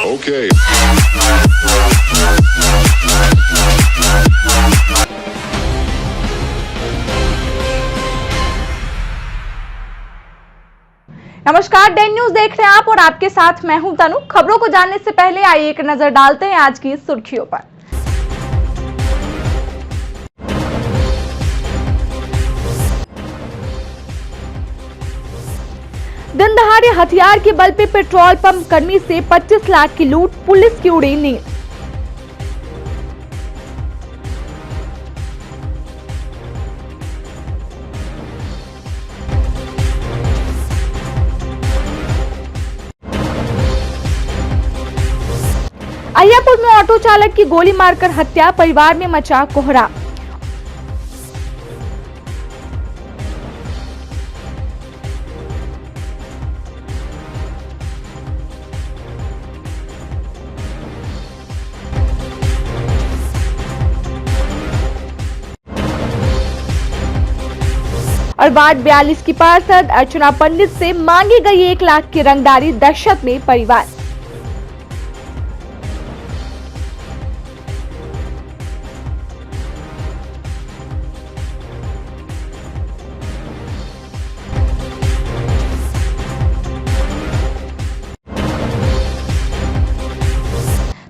Okay. नमस्कार, Dane news देख रहे हैं आप और आपके साथ मैं हूं तनु। खबरों को जानने से पहले आइए एक नजर डालते हैं आज की सुर्खियों पर। दिन दहाड़े हथियार के बल पे पेट्रोल पंप कर्मी से 25 लाख की लूट, पुलिस की उड़ी नींद। अहियापुर में ऑटो चालक की गोली मारकर हत्या, परिवार में मचा कोहराम। और वार्ड 42 की पार्षद अर्चना पंडित से मांगी गई 1 लाख की रंगदारी, दहशत में परिवार।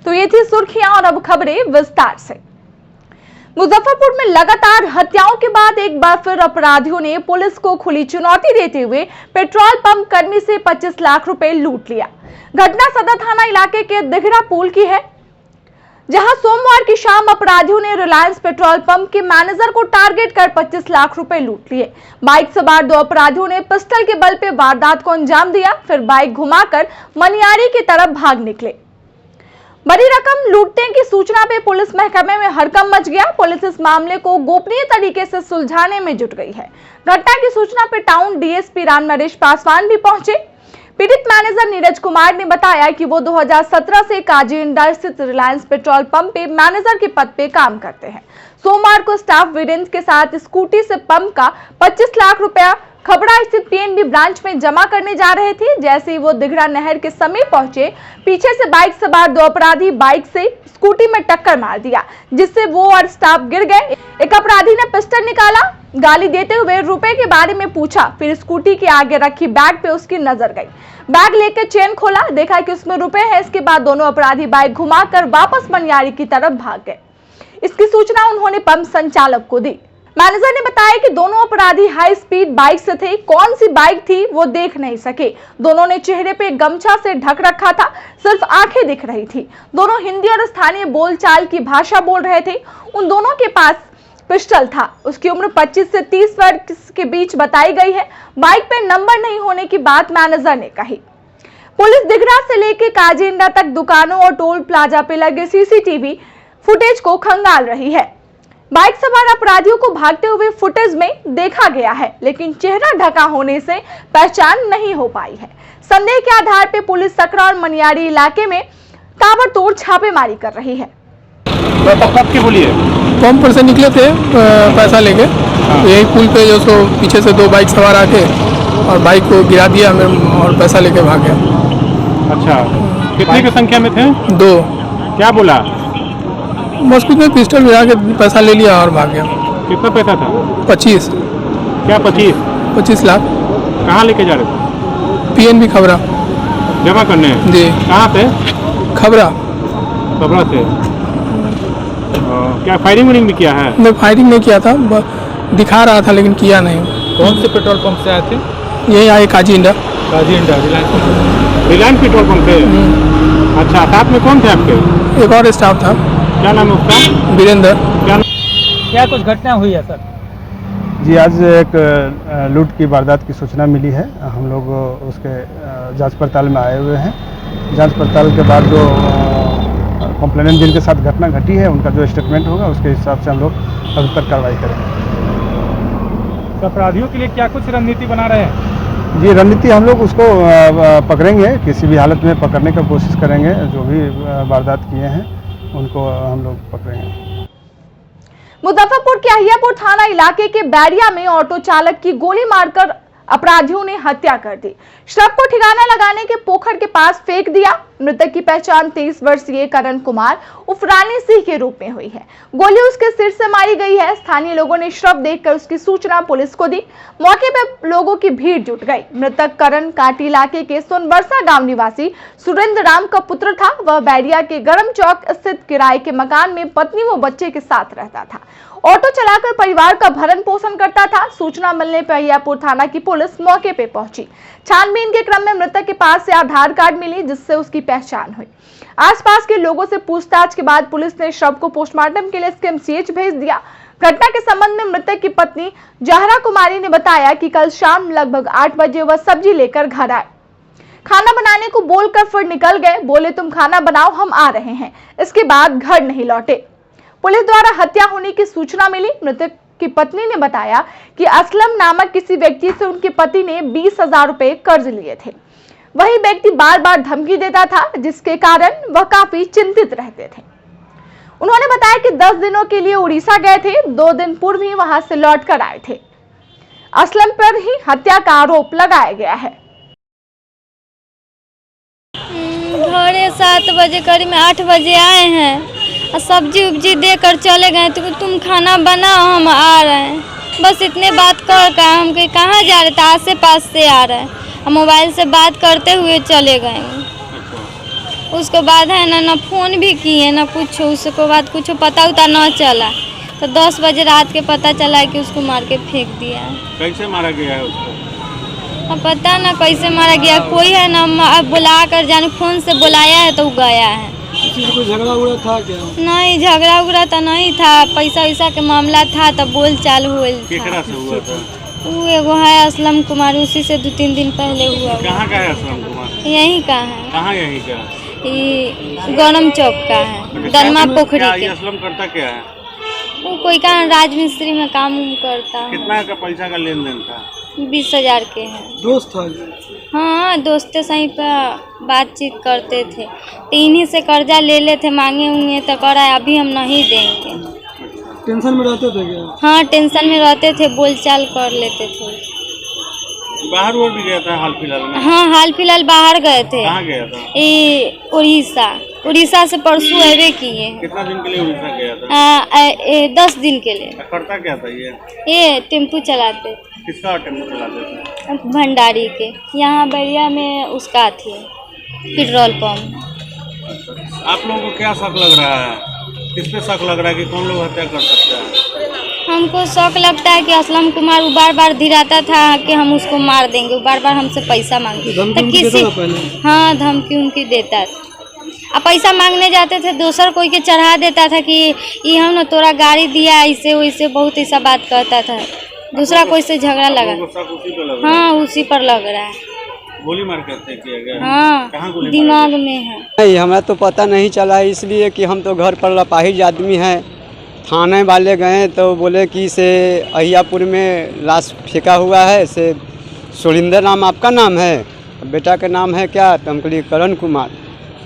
तो ये थी सुर्खियां और अब खबरें विस्तार से। मुजफ्फरपुर में लगातार हत्याओं के बाद एक बार फिर अपराधियों ने पुलिस को खुली चुनौती देते हुए पेट्रोल पंप कर्मी से 25 लाख रुपए लूट लिया। घटना सदर थाना इलाके के दिघरा पुल की है, जहां सोमवार की शाम अपराधियों ने रिलायंस पेट्रोल पंप के मैनेजर को टारगेट कर 25 लाख रुपए लूट लिए। बाइक सवार 2 अपराधियों ने पिस्टल के बल पे वारदात को अंजाम दिया, फिर बाइक घुमाकर मनियारी की तरफ भाग निकले। बड़ी रकम लूटने की सूचना पे पुलिस महकमे में हड़कंप मच गया। पुलिस इस मामले को गोपनीय तरीके से सुलझाने में जुट गई है। घटना की सूचना पे टाउन डीएसपी राम नरेश पासवान भी पहुंचे। पीड़ित मैनेजर नीरज कुमार ने बताया कि वो 2017 से काजींडा स्थित रिलायंस पेट्रोल पंप पे मैनेजर के पद पे काम करते हैं। सोमवार को स्टाफ वीरेंद्र के साथ स्कूटी से पंप का 25 लाख रुपया खबड़ा स्थित पीएनबी ब्रांच में जमा करने जा रहे थे। जैसे ही वो दिघरा नहर के समीप पहुंचे, पीछे से बाइक सवार 2 अपराधी बाइक से स्कूटी में टक्कर मार दिया, जिससे वो और स्टाफ गिर गए। एक अपराधी ने पिस्टल निकाला, गाली देते हुए रुपए के बारे में पूछा, फिर स्कूटी के आगे रखी बैग पे उसकी नजर गई। बैग लेकर चेन खोला, देखा कि उसमें रुपए हैं। इसके बाद दोनों अपराधी बाइक घुमाकर वापस मनियारी की तरफ भाग गए। इसकी सूचना उन्होंने पंप संचालक को दी। मैनेजर ने बताया कि दोनों अपराधी हाई स्पीड बाइक से थे। कौन सी बाइक थी वो देख नहीं सके। दोनों ने चेहरे पे गमछा से ढक रखा था, सिर्फ आंखें दिख रही थी। दोनों हिंदी और स्थानीय बोलचाल की भाषा बोल रहे थे। उन दोनों के पास पिस्टल था। उसकी उम्र 25 से 30 वर्ष के बीच बताई गई है। बाइक पे नंबर नहीं होने की बात मैनेजर ने कही। पुलिस दिघरा से लेकर काजींडा तक दुकानों और टोल प्लाजा पे लगे सीसीटीवी फुटेज को खंगाल रही है। बाइक सवार अपराधियों को भागते हुए फुटेज में देखा गया है, लेकिन चेहरा ढका होने से पहचान नहीं हो पाई है। संदेह के आधार पर पुलिस सकरा और मनियारी इलाके में ताबड़तोड़ छापेमारी कर रही है। कब की बोली है? पंप पर से निकले थे पैसा लेके। यही पुल पे जो सो पीछे से 2 बाइक सवार आके और बाइक को गिरा दिया और पैसा लेके भाग गया। अच्छा, कितने की संख्या में थे? 2। क्या बोला? बस कुछ में पिस्टल गिरा के पैसा ले लिया और भाग गया। कितना पैसा था? 25। क्या 25? 25 लाख। कहाँ लेके जा रहे थे? पीएनबी खबरा जमा करने जी। कहाँ पे? खबरा से। क्या फायरिंग भी किया है? नहीं, फायरिंग नहीं किया था, दिखा रहा था लेकिन किया नहीं। कौन से पेट्रोल पंप से आए थे? यही आए काजींडा रिलायंस पेट्रोल पंप से। अच्छा, साथ में कौन थे आपके? एक और स्टाफ था। क्या नाम है उसका? वीरेंद्र। क्या कुछ घटना हुई है सर? जी, आज एक लूट की वारदात की सूचना मिली है। हम लोग उसके जांच पड़ताल में आए हुए हैं। जांच पड़ताल के बाद जो कंप्लेनेंट जिनके साथ घटना घटी है उनका जो स्टेटमेंट होगा उसके हिसाब से हम लोग अभी तक कार्रवाई करेंगे। तो अपराधियों के लिए क्या कुछ रणनीति बना रहे हैं? जी, रणनीति हम लोग उसको पकड़ेंगे, किसी भी हालत में पकड़ने का कोशिश करेंगे। जो भी वारदात किए हैं उनको हम लोग पकड़ेंगे। मुजफ्फरपुर के अहियापुर थाना इलाके के बैरिया में ऑटो चालक की गोली मारकर अपराधियों ने हत्या कर दी। शव को ठिकाना लगाने के पोखर के पास फेंक दिया। मृतक की पहचान 23 वर्षीय करण कुमार उर्फ रानी सिंह के रूप में हुई है। गोली उसके सिर से मारी गई है। स्थानीय लोगों ने शव देखकर उसकी सूचना पुलिस को दी। मौके पर लोगों की भीड़ जुट गई। मृतक करण काटी इलाके के सोनबरसा गांव निवासी सुरेंद्र राम का पुत्र था। वह बैरिया के गरम चौक स्थित किराए के मकान में पत्नी व बच्चे के साथ रहता था। ऑटो चलाकर परिवार का भरण पोषण करता था। सूचना मिलने पर अहियापुर थाना की पुलिस मौके पे पहुंची। छानबीन के क्रम में मृतक के पास से आधार कार्ड मिली, जिससे उसकी पहचान हुई। आसपास के लोगों से पूछताछ के बाद पुलिस ने शव को पोस्टमार्टम के लिए SKMCH भेज दिया। घटना के संबंध में मृतक की पत्नी जहरा कुमारी ने बताया कि कल शाम लगभग 8 बजे वह सब्जी लेकर घर आए। खाना बनाने को बोलकर फिर निकल गए। बोले तुम खाना बनाओ, हम आ रहे हैं। इसके बाद घर नहीं लौटे। पुलिस द्वारा हत्या होने की सूचना मिली। मृतक की पत्नी ने बताया कि असलम नामक किसी व्यक्ति से उनके पति ने 20,000 रुपए कर्ज लिए थे। वही व्यक्ति बार बार धमकी देता था, जिसके कारण वह काफी चिंतित रहते थे। उन्होंने बताया कि 10 दिनों के लिए उड़ीसा गए थे। 2 दिन पूर्व ही वहां से लौट कर आए थे। असलम पर ही हत्या का आरोप लगाया गया है। घरे 7 बजे करीब 8 बजे आए हैं और सब्जी उब्जी देकर चले गए। तो तुम खाना बनाओ, हम आ रहे हैं। बस इतने बात कर हम कहाँ जा रहे थे, आसे पास से आ रहे हैं। हम मोबाइल से बात करते हुए चले गए। उसके बाद है ना फ़ोन भी किए ना कुछ। उसके बाद कुछ पता उता न चला। तो 10 बजे रात के पता चला कि उसको मार के फेंक दिया। कैसे मारा गया है उसको? अब पता ना कैसे मारा गया। कोई है ना बुला कर जाने फोन से बुलाया है तो गया है। कोई झगड़ा उगड़ा था क्या? नहीं, झगड़ा उगड़ा तो नहीं था। पैसा वैसा के मामला था तो बोल चाल हुआ था। वो एगो है असलम कुमार, उसी से 2-3 दिन पहले हुआ। कहाँ का है असलम कुमार? यहीं का है। कहाँ यहीं का? ये गरम चौक का है, दनमा पोखरी के। असलम करता क्या है? वो कोई का राजमिस्त्री में काम करता है। कितना का पैसा का लेन देन था? 20,000 के है। दोस्त था? हाँ, दोस्ते सही पर बातचीत करते थे। तो इन्हीं से कर्जा ले लेते, मांगे होंगे तो करा, अभी हम नहीं देंगे। टेंशन में रहते थे क्या? हाँ, टेंशन में रहते थे, बोलचाल कर लेते थे। बाहर वो भी गया था हाल फिलहाल में? हाँ, हाल फिलहाल बाहर गए थे। कहाँ गया था? ये उड़ीसा से परसों आवे किए। कितना दिन के लिए उड़ीसा गया था? 10 दिन के लिए। करता क्या था ये टेम्पू चलाते थे। किसका टेम्पो चलाते थे? भंडारी के। यहाँ बैरिया में उसका थी पेट्रोल पंप। आप लोगों को क्या शक लग रहा है? किस पे शक लग रहा है कि कौन लोग हत्या कर सकते हैं? हमको शौक लगता है कि असलम कुमार वो बार बार धीराता था कि हम उसको मार देंगे। वो बार बार हमसे पैसा मांगते तो किसी हाँ धमकी उनकी देता था। अब पैसा मांगने जाते थे, दूसर कोई के चढ़ा देता था कि ये हम ना तोरा गाड़ी दिया, ऐसे वैसे बहुत ऐसा बात कहता था। दूसरा कोई से झगड़ा लगा। हाँ, उसी पर लग रहा है। गोली मार करते किया गया? हाँ, कहाँ गोली दिमाग में है। नहीं, हमें तो पता नहीं चला, इसलिए कि हम तो घर पर लापरवाही आदमी हैं। थाने वाले गए तो बोले कि से अहियापुर में लाश फेंका हुआ है। से सुरेंद्र नाम आपका नाम है, बेटा का नाम है क्या? तो हम कहिए करण कुमार।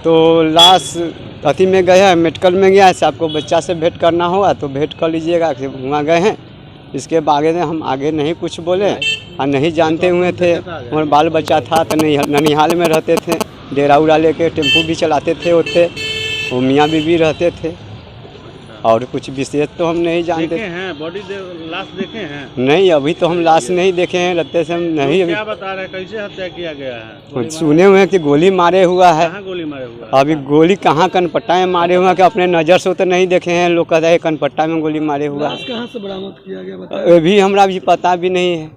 तो लाश अथी में गए हैं, मेडिकल में गया है। से आपको बच्चा से भेंट करना होगा तो भेंट कर लीजिएगा। वहाँ गए हैं। इसके आगे हम आगे नहीं कुछ बोले और नहीं जानते हुए थे। हमारा बाल बच्चा था तो ननिहाल में रहते थे, डेरा उड़ा लेके टेम्पू भी चलाते थे। उठे वो मियाँ बीवी रहते थे और कुछ विशेष तो हम नहीं जानते। देखे हैं बॉडी लाश देखे हैं? नहीं, अभी तो हम लाश नहीं देखे हैं। लगते से हम नहीं। अभी क्या बता रहे हैं कैसे हत्या किया गया है? सुने हुए हैं कि गोली मारे हुआ है। कहाँ गोली मारे हुआ है? अभी गोली कहाँ कनपट्टा में मारे हुआ है कि अपने नज़र से तो नहीं देखे हैं। लोग कहते हैं कनपट्टा में गोली मारे हुआ है। कहाँ से बरामद किया गया? अभी हमरा भी पता भी नहीं है।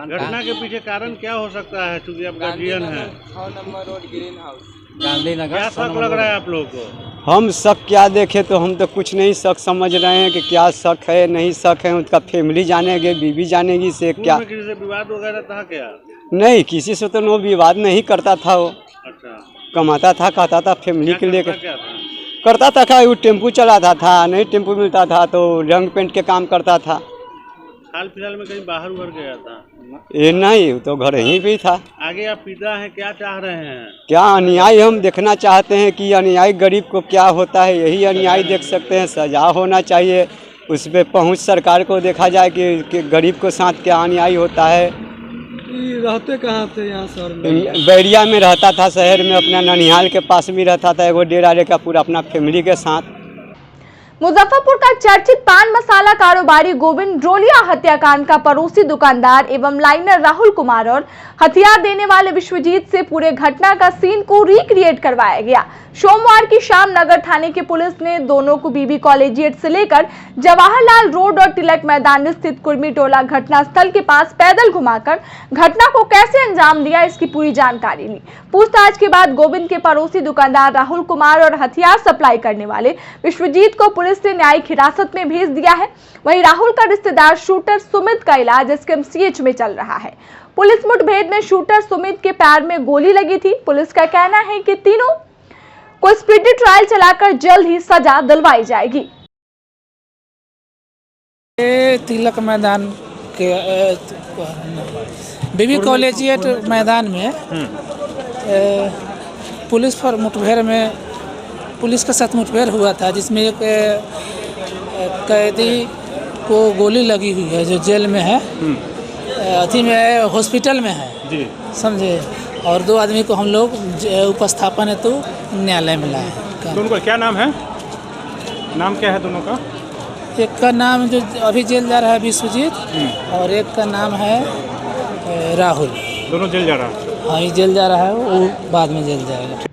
घटना के पीछे कारण क्या हो सकता है? चूंकि आप गार्जियन है। 6 number road green house Gandhinagar. क्या शक लग रहा है आप लोगों को? हम शक क्या देखे तो हम तो कुछ नहीं शक समझ रहे हैं कि क्या शक है नहीं शक है। उसका फैमिली जानेगी, बीवी जानेगी से क्या। किसी से विवाद वगैरह था क्या? नहीं, किसी से तो नो विवाद नहीं करता था। वो अच्छा, कमाता था, खाता था, फैमिली के लिए क्या था? करता था। क्या वो टेम्पू चलाता था, नहीं टेम्पू मिलता था तो रंग पेंट के काम करता था। हाल फिलहाल में कहीं बाहर उभर गया था? ये नहीं, तो घर यहीं पे ही था। आगे आप पिता हैं, क्या चाह रहे हैं? क्या अन्याय हम देखना चाहते हैं कि अन्याय गरीब को क्या होता है, यही अन्याय देख सकते हैं। सजा होना चाहिए, उस पर पहुँच सरकार को देखा जाए कि गरीब को साथ क्या अन्याय होता है। रहते कहाँ थे यहाँ शहर में? बैरिया में रहता था, शहर में अपना ननिहाल के पास भी रहता था, एगो डेरा लेकर पूरा अपना फैमिली के साथ। मुजफ्फरपुर का चर्चित पान मसाला कारोबारी गोविंद ड्रोलिया हत्याकांड का पड़ोसी दुकानदार एवं लाइनर राहुल कुमार और हथियार देने वाले विश्वजीत से पूरे घटना का सीन को रिक्रिएट करवाया गया। सोमवार की शाम नगर थाने की पुलिस ने दोनों को बीबी कॉलेजिएट से लेकर जवाहरलाल रोड और तिलक मैदान स्थित कुर्मी टोला घटनास्थल के पास पैदल घुमाकर घटना को कैसे अंजाम दिया, इसकी पूरी जानकारी ली। पूछताछ के बाद गोविंद के पड़ोसी दुकानदार राहुल कुमार और हथियार सप्लाई करने वाले विश्वजीत को पुलिस ने न्यायिक हिरासत में भेज दिया है। वहीं राहुल का रिश्तेदार शूटर सुमित का इलाज एसकेएमसीएच में चल रहा है। पुलिस मुठभेड़ में शूटर सुमित के पैर में गोली लगी थी। पुलिस का कहना है कि तीनों को स्पीडी ट्रायल चलाकर जल्द ही सजा दिलवाई जाएगी। तिलक मैदान के बीबी कॉलेजिएट मैदान में पुलिस पर मुठभेड़ में पुलिस के साथ मुठभेड़ हुआ था, जिसमें एक कैदी को गोली लगी हुई है जो जेल में है, अथी में हॉस्पिटल में है जी, समझे। और 2 आदमी को हम लोग उपस्थापन है तो न्यायालय में लाए हैं। दोनों का क्या नाम है? नाम क्या है दोनों का? एक का नाम जो अभी जेल जा रहा है विश्वजीत और एक का नाम है राहुल। दोनों जेल जा रहा है? हाँ, ये जेल जा रहा है, वो बाद में जेल जाएगा।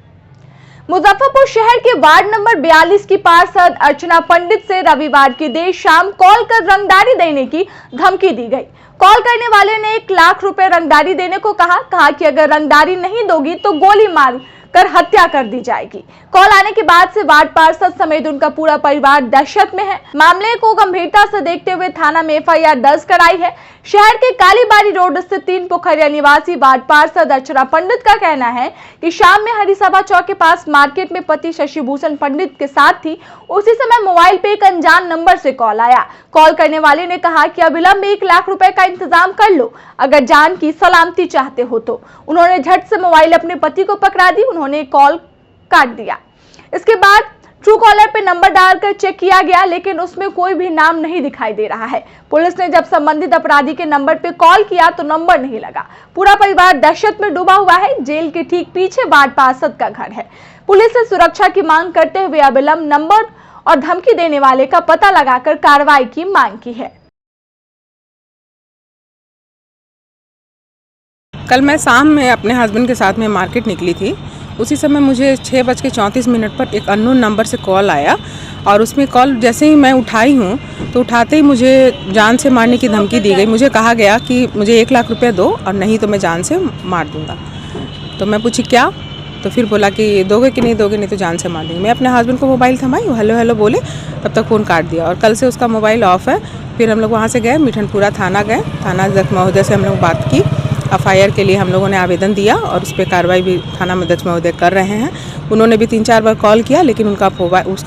मुजफ्फरपुर शहर के वार्ड नंबर 42 की पार्षद अर्चना पंडित से रविवार की देर शाम कॉल कर रंगदारी देने की धमकी दी गई। कॉल करने वाले ने 1 लाख रुपए रंगदारी देने को कहा कि अगर रंगदारी नहीं दोगी तो गोली मार कर हत्या कर दी जाएगी। कॉल आने के बाद से वार्ड पार्षद समेत उनका पूरा परिवार दहशत में है। मामले को गंभीरता से देखते हुए थाना में एफआईआर दर्ज कराई है। शहर के कालीबाड़ी रोड स्थित 3 पोखरिया निवासी वार्ड पार्षद अर्चना पंडित का कहना है कि शाम में हरिसभा चौक के पास मार्केट में पति शशिभूषण पंडित के साथ थी। उसी समय मोबाइल पे एक अनजान नंबर से कॉल आया। कॉल करने वाले ने कहा कि अविलंब 1 लाख रुपए का इंतजाम कर लो अगर जान की सलामती चाहते हो तो। उन्होंने झट से मोबाइल अपने पति को पकड़ा दी। उन्होंने कॉल काट दिया। इसके बाद ट्रू कॉलर पे नंबर डालकर चेक किया गया, लेकिन उसमें कोई भी नाम नहीं दिखाई दे रहा है। पुलिस ने जब संबंधित अपराधी के नंबर पे कॉल किया तो नंबर नहीं लगा। पूरा परिवार दहशत में डूबा हुआ है। जेल के ठीक पीछे वार्ड पार्षद का घर है। पुलिस से सुरक्षा की मांग करते हुए अविलंब नंबर और धमकी देने वाले का पता लगाकर कार्रवाई की मांग की है। कल मैं शाम में अपने हस्बैंड के साथ में मार्केट निकली थी। उसी समय मुझे 6:34 पर एक अननोन नंबर से कॉल आया और उसमें कॉल जैसे ही मैं उठाई हूँ तो उठाते ही मुझे जान से मारने की धमकी दी गई। मुझे कहा गया कि मुझे 1 लाख रुपए दो और नहीं तो मैं जान से मार दूँगा। तो मैं पूछी क्या, तो फिर बोला कि दोगे कि नहीं दोगे, नहीं तो जान से मार देंगे। मैं अपने हस्बैंड को मोबाइल थमाई, वो हेलो हेलो बोले, तब तक फ़ोन काट दिया और कल से उसका मोबाइल ऑफ है। फिर हम लोग वहाँ से गए, मिठनपुरा थाना गए। थाना अध्यक्ष महोदय से हम लोग बात की। एफआईआर के लिए हम लोगों ने आवेदन दिया और उस पर कार्रवाई भी थाना अध्यक्ष महोदय कर रहे हैं। उन्होंने भी 3-4 बार कॉल किया, लेकिन उसका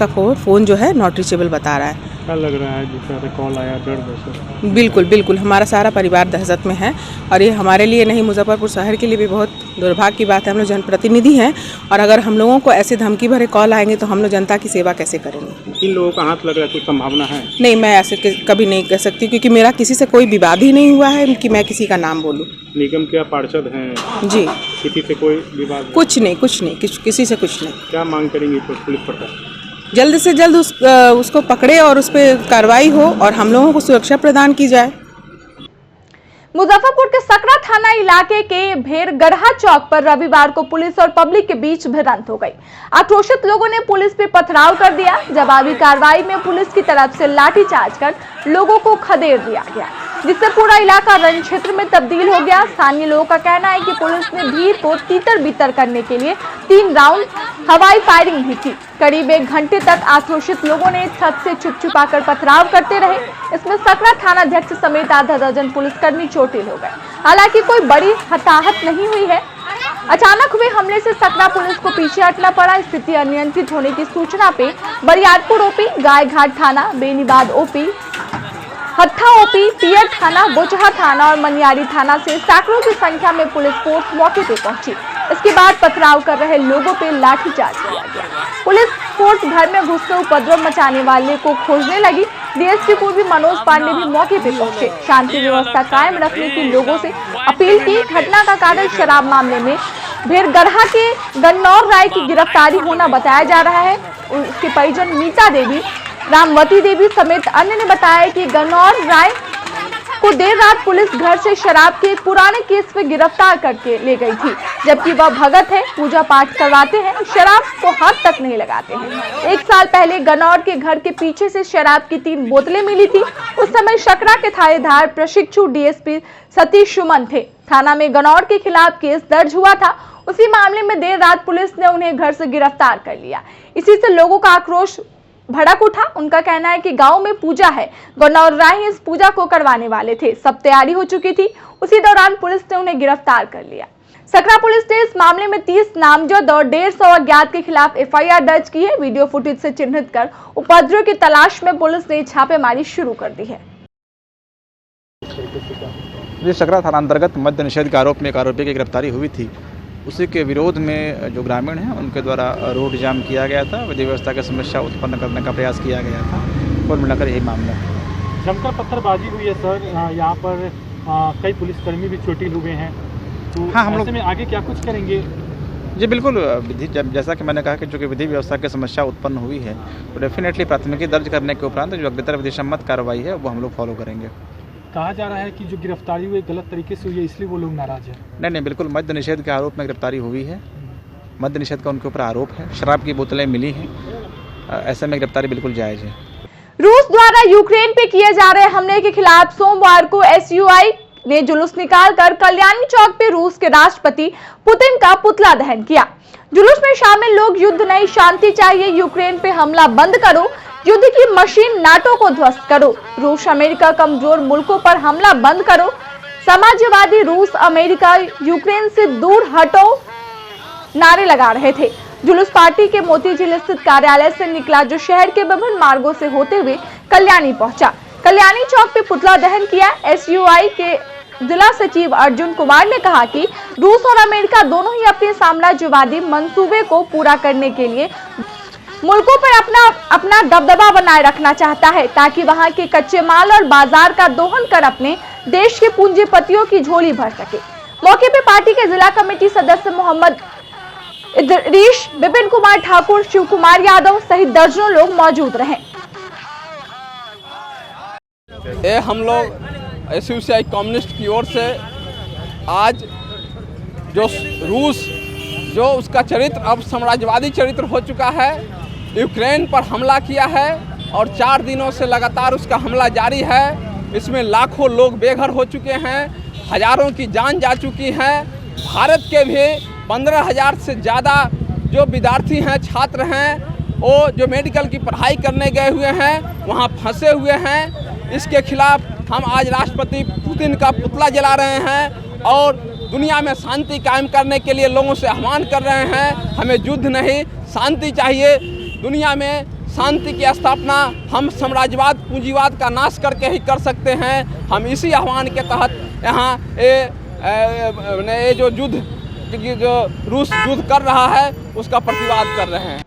फ़ोन जो है नॉट रीचेबल बता रहा है। क्या लग रहा है जिससे कॉल आया डर दहशत? बिल्कुल बिल्कुल, हमारा सारा परिवार दहशत में है और ये हमारे लिए नहीं, मुजफ्फरपुर शहर के लिए भी बहुत दुर्भाग्य की बात है। हम लोग जनप्रतिनिधि हैं और अगर हम लोगों को ऐसे धमकी भरे कॉल आएंगे तो हम लोग जनता की सेवा कैसे करेंगे? इन लोगों का हाथ लग रहा है, कुछ संभावना है? नहीं, मैं ऐसे कभी नहीं कह सकती, क्योंकि मेरा किसी से कोई विवाद ही नहीं हुआ है कि मैं किसी का नाम बोलूँ। निगम के पार्षद हैं जी, किसी से कोई विवाद? कुछ नहीं, किसी से कुछ नहीं। क्या मांग करेंगे पुलिस प्रशासन? जल्द से जल्द उसको पकड़े और उस पर कार्रवाई हो और हम लोगों को सुरक्षा प्रदान की जाए। मुजफ्फरपुर के सकरा थाना इलाके के भेरगढ़ा चौक पर रविवार को पुलिस और पब्लिक के बीच भिड़ंत हो गई। आक्रोशित लोगों ने पुलिस पे पथराव कर दिया। जवाबी कार्रवाई में पुलिस की तरफ से लाठीचार्ज कर लोगों को खदेड़ दिया गया, जिससे पूरा इलाका रण क्षेत्र में तब्दील हो गया। स्थानीय लोगों का कहना है कि पुलिस ने भीड़ को तीतर बीतर करने के लिए 3 राउंड हवाई फायरिंग भी की। करीब 1 घंटे तक आक्रोशित लोगों ने छत से छुप-छुपाकर पथराव करते रहे। इसमें सकरा थाना अध्यक्ष समेत आधा दर्जन पुलिसकर्मी चोटिल हो गए। हालांकि कोई बड़ी हताहत नहीं हुई है। अचानक हुए हमले से सकरा पुलिस को पीछे हटना पड़ा। स्थिति अनियंत्रित होने की सूचना पे बरियारपुर ओपी, गायघाट थाना, बेनीबाद ओपी, हत्था ओपी, पियर थाना, बोचहा थाना और मनियारी थाना से सैकड़ों की संख्या में पुलिस फोर्स मौके पे पहुंची। इसके बाद पथराव कर रहे लोगों पे लाठीचार्ज किया गया। पुलिस फोर्स घर में घुसकर उपद्रव मचाने वाले को खोजने लगी। डीएसपी पूर्वी मनोज पांडे भी मौके पे पहुंचे, शांति व्यवस्था कायम रखने की लोगों से अपील की। घटना का कारण शराब मामले में भेड़गढ़ा के गन्नौर राय की गिरफ्तारी होना बताया जा रहा है। उसके परिजन मीता देवी, रामवती देवी समेत अन्य ने बताया कि गन्नौर राय को देर रात पुलिस घर से शराब के एक पुराने केस में गिरफ्तार करके ले गई थी, जबकि वह भगत है, पूजा पाठ करवाते हैं, शराब को हाथ तक नहीं लगाते हैं। 1 साल पहले गन्नौर के घर के पीछे से शराब की 3 बोतलें मिली थी। उस समय शकरा के थानेदार प्रशिक्षु डीएसपी सतीश सुमन थे। थाना में गन्नौर के खिलाफ केस दर्ज हुआ था। उसी मामले में देर रात पुलिस ने उन्हें घर से गिरफ्तार कर लिया। इसी से लोगों का आक्रोश भड़क उठा। उनका कहना है कि गांव में पूजा है, गन्नौर राय इस पूजा को करवाने वाले थे, सब तैयारी हो चुकी थी। उसी दौरान पुलिस ने उन्हें गिरफ्तार कर लिया। सकरा पुलिस ने इस मामले में 30 नामजद और 150 अज्ञात के खिलाफ एफआईआर दर्ज की है। वीडियो फुटेज से चिन्हित कर उपद्रव की तलाश में पुलिस ने छापेमारी शुरू कर दी है। सकरा थाना अंतर्गत मद्य निषेध के आरोप में एक आरोपी की गिरफ्तारी हुई थी। उसी के विरोध में जो ग्रामीण हैं उनके द्वारा रोड जाम किया गया था, विधि व्यवस्था की समस्या उत्पन्न करने का प्रयास किया गया था। कुल मिलाकर यही मामला है। जमकर पत्थरबाजी हुई है सर, यहाँ पर कई पुलिसकर्मी भी चोटिल हुए हैं, तो हाँ, हम ऐसे में आगे क्या कुछ करेंगे? जी बिल्कुल, जैसा कि मैंने कहा कि चूँकि विधि व्यवस्था की समस्या उत्पन्न हुई है तो डेफिनेटली प्राथमिकी दर्ज करने के उपरांत जो अग्रतर विधिसम्मत कार्रवाई है वो हम लोग फॉलो करेंगे। कहा जा रहा है कि जो गिरफ्तारी हुई गलत तरीके से हुई है, इसलिए वो लोग नाराज हैं। नहीं, बिल्कुल मद्य निषेध के आरोप में गिरफ्तारी हुई है। मद्य निषेध का उनके ऊपर आरोप है, शराब की बोतलें मिली हैं, ऐसे में गिरफ्तारी बिल्कुल जायज है। रूस द्वारा यूक्रेन पे किए जा रहे हमले के खिलाफ सोमवार को एसयूआई ने जुलूस निकालकर कल्याणी चौक पे रूस के राष्ट्रपति पुतिन का पुतला दहन किया। जुलूस में शामिल लोग युद्ध नहीं, शांति चाहिए, यूक्रेन पे हमला बंद करो, युद्ध की मशीन नाटो को ध्वस्त करो, रूस अमेरिका कमजोर मुल्कों पर हमला बंद करो, समाजवादी रूस अमेरिका यूक्रेन से दूर हटो नारे लगा रहे थे। जुलूस पार्टी के मोतीझील स्थित कार्यालय से निकला, जो शहर के विभिन्न मार्गों से होते हुए कल्याणी पहुंचा। कल्याणी चौक पे पुतला दहन किया। एसयूआई के जिला सचिव अर्जुन कुमार ने कहा कि रूस और अमेरिका दोनों ही अपने साम्राज्यवादी मंसूबे को पूरा करने के लिए मुल्कों पर अपना दबदबा बनाए रखना चाहता है, ताकि वहां के कच्चे माल और बाजार का दोहन कर अपने देश के पूंजीपतियों की झोली भर सके। मौके पे पार्टी के जिला कमेटी सदस्य मोहम्मद इदरीश, विपिन कुमार ठाकुर, शिव कुमार यादव सहित दर्जनों लोग मौजूद रहे। ये हम लोग एसयूआई कम्युनिस्ट की ओर से आज जो रूस जो उसका चरित्र अब साम्राज्यवादी चरित्र हो चुका है, यूक्रेन पर हमला किया है और 4 दिनों से लगातार उसका हमला जारी है। इसमें लाखों लोग बेघर हो चुके हैं, हजारों की जान जा चुकी है। भारत के भी 15,000 से ज़्यादा जो विद्यार्थी हैं, छात्र हैं, वो जो मेडिकल की पढ़ाई करने गए हुए हैं वहाँ फंसे हुए हैं। इसके खिलाफ हम आज राष्ट्रपति पुतिन का पुतला जला रहे हैं और दुनिया में शांति कायम करने के लिए लोगों से आह्वान कर रहे हैं। हमें युद्ध नहीं, शांति चाहिए। दुनिया में शांति की स्थापना हम साम्राज्यवाद पूंजीवाद का नाश करके ही कर सकते हैं। हम इसी आह्वान के तहत यहाँ ये जो युद्ध जो रूस युद्ध कर रहा है उसका प्रतिवाद कर रहे हैं।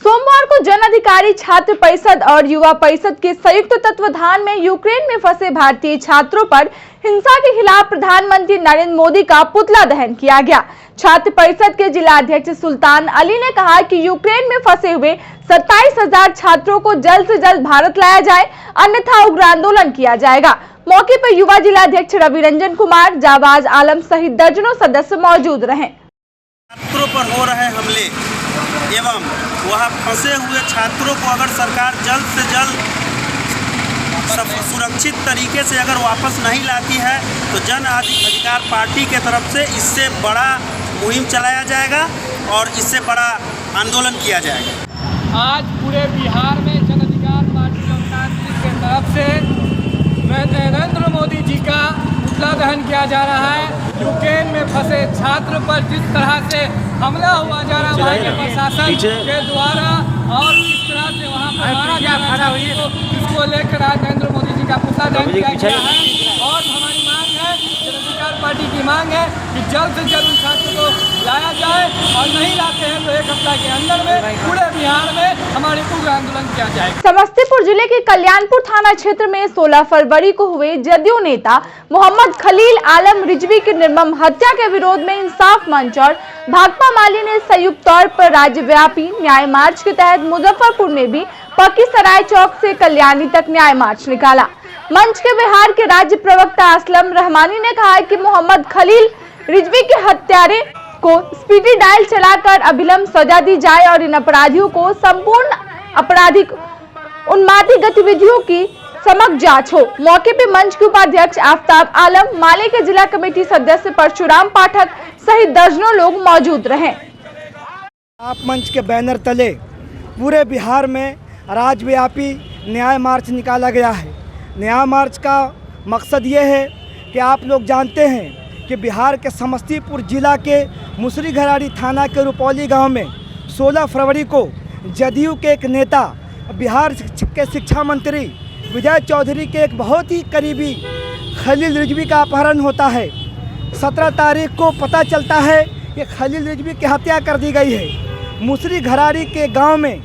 सोमवार को जन अधिकारी छात्र परिषद और युवा परिषद के संयुक्त तत्वाधान में यूक्रेन में फंसे भारतीय छात्रों पर हिंसा के खिलाफ प्रधानमंत्री नरेंद्र मोदी का पुतला दहन किया गया। छात्र परिषद के जिला अध्यक्ष सुल्तान अली ने कहा कि यूक्रेन में फंसे हुए 27,000 छात्रों को जल्द से जल्द भारत लाया जाए, अन्यथा उग्र आंदोलन किया जाएगा। मौके पर युवा जिला अध्यक्ष रवि रंजन कुमार, जाबाज आलम सहित दर्जनों सदस्य मौजूद रहे। छात्रों पर हो रहे हमले एवं वहाँ फंसे हुए छात्रों को अगर सरकार जल्द से जल्द सुरक्षित तरीके से अगर वापस नहीं लाती है तो जन अधिकार पार्टी के तरफ से इससे बड़ा मुहिम चलाया जाएगा और इससे बड़ा आंदोलन किया जाएगा। आज पूरे बिहार में जन अधिकार पार्टी लोकतांत्रिक के तरफ से नरेंद्र मोदी जी का पुतला दहन किया जा रहा है। यूक्रेन में फंसे छात्र पर जिस तरह से हमला हुआ जा रहा है वहाँ के प्रशासन के द्वारा और किस तरह से वहाँ पर मारा जा रहा है, इसको लेकर आज नरेंद्र मोदी जी जी का पुतला दहन किया गया है। और हमारी मांग है, जन अधिकार पार्टी की मांग है कि जल्द से जल्द उन छात्रों को लाया जाए, और नहीं लाते हैं तो 1 हफ्ता के अंदर में पूरे बिहार में हमारे उग्र आंदोलन किया जाएगा। समस्तीपुर जिले के कल्याणपुर थाना क्षेत्र में 16 फरवरी को हुए जदयू नेता मोहम्मद खलील आलम रिजवी की निर्मम हत्या के विरोध में इंसाफ मंच और भाकपा माले ने संयुक्त तौर पर राज्यव्यापी न्याय मार्च के तहत मुजफ्फरपुर में भी पक्कीसराय चौक से कल्याणी तक न्याय मार्च निकाला। मंच के बिहार के राज्य प्रवक्ता असलम रहमानी ने कहा कि मोहम्मद खलील रिजवी के हत्यारे को स्पीडी डायल चलाकर अविलंब सजा दी जाए और इन अपराधियों को संपूर्ण आपराधिक उन्मादी गतिविधियों की समग्र जांच हो। मौके पे मंच के उपाध्यक्ष आफ्ताब आलम, माले के जिला कमेटी सदस्य परशुराम पाठक सहित दर्जनों लोग मौजूद रहे। आप मंच के बैनर तले पूरे बिहार में राज्यव्यापी न्याय मार्च निकाला गया है। न्याय मार्च का मकसद ये है कि आप लोग जानते हैं कि बिहार के समस्तीपुर जिला के मुसरीघरारी थाना के रुपौली गांव में 16 फरवरी को जदयू के एक नेता, बिहार के शिक्षा मंत्री विजय चौधरी के एक बहुत ही करीबी खलील रिजवी का अपहरण होता है। 17 तारीख को पता चलता है कि खलील रिजवी की हत्या कर दी गई है। मुसरीघरारी के गांव में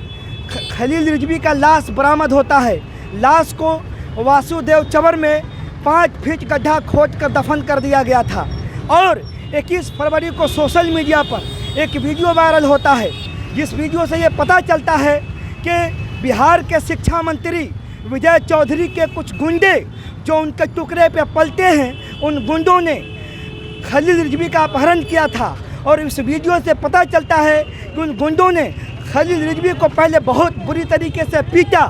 खलील रिजवी का लाश बरामद होता है। लाश को वासुदेव चवर में 5 फीट गड्ढा खोद कर दफन कर दिया गया था। और 21 फरवरी को सोशल मीडिया पर एक वीडियो वायरल होता है, जिस वीडियो से ये पता चलता है कि बिहार के शिक्षा मंत्री विजय चौधरी के कुछ गुंडे जो उनके टुकड़े पे पलते हैं, उन गुंडों ने खलील रिजवी का अपहरण किया था। और इस वीडियो से पता चलता है कि उन गुंडों ने खलील रिजवी को पहले बहुत बुरी तरीके से पीटा।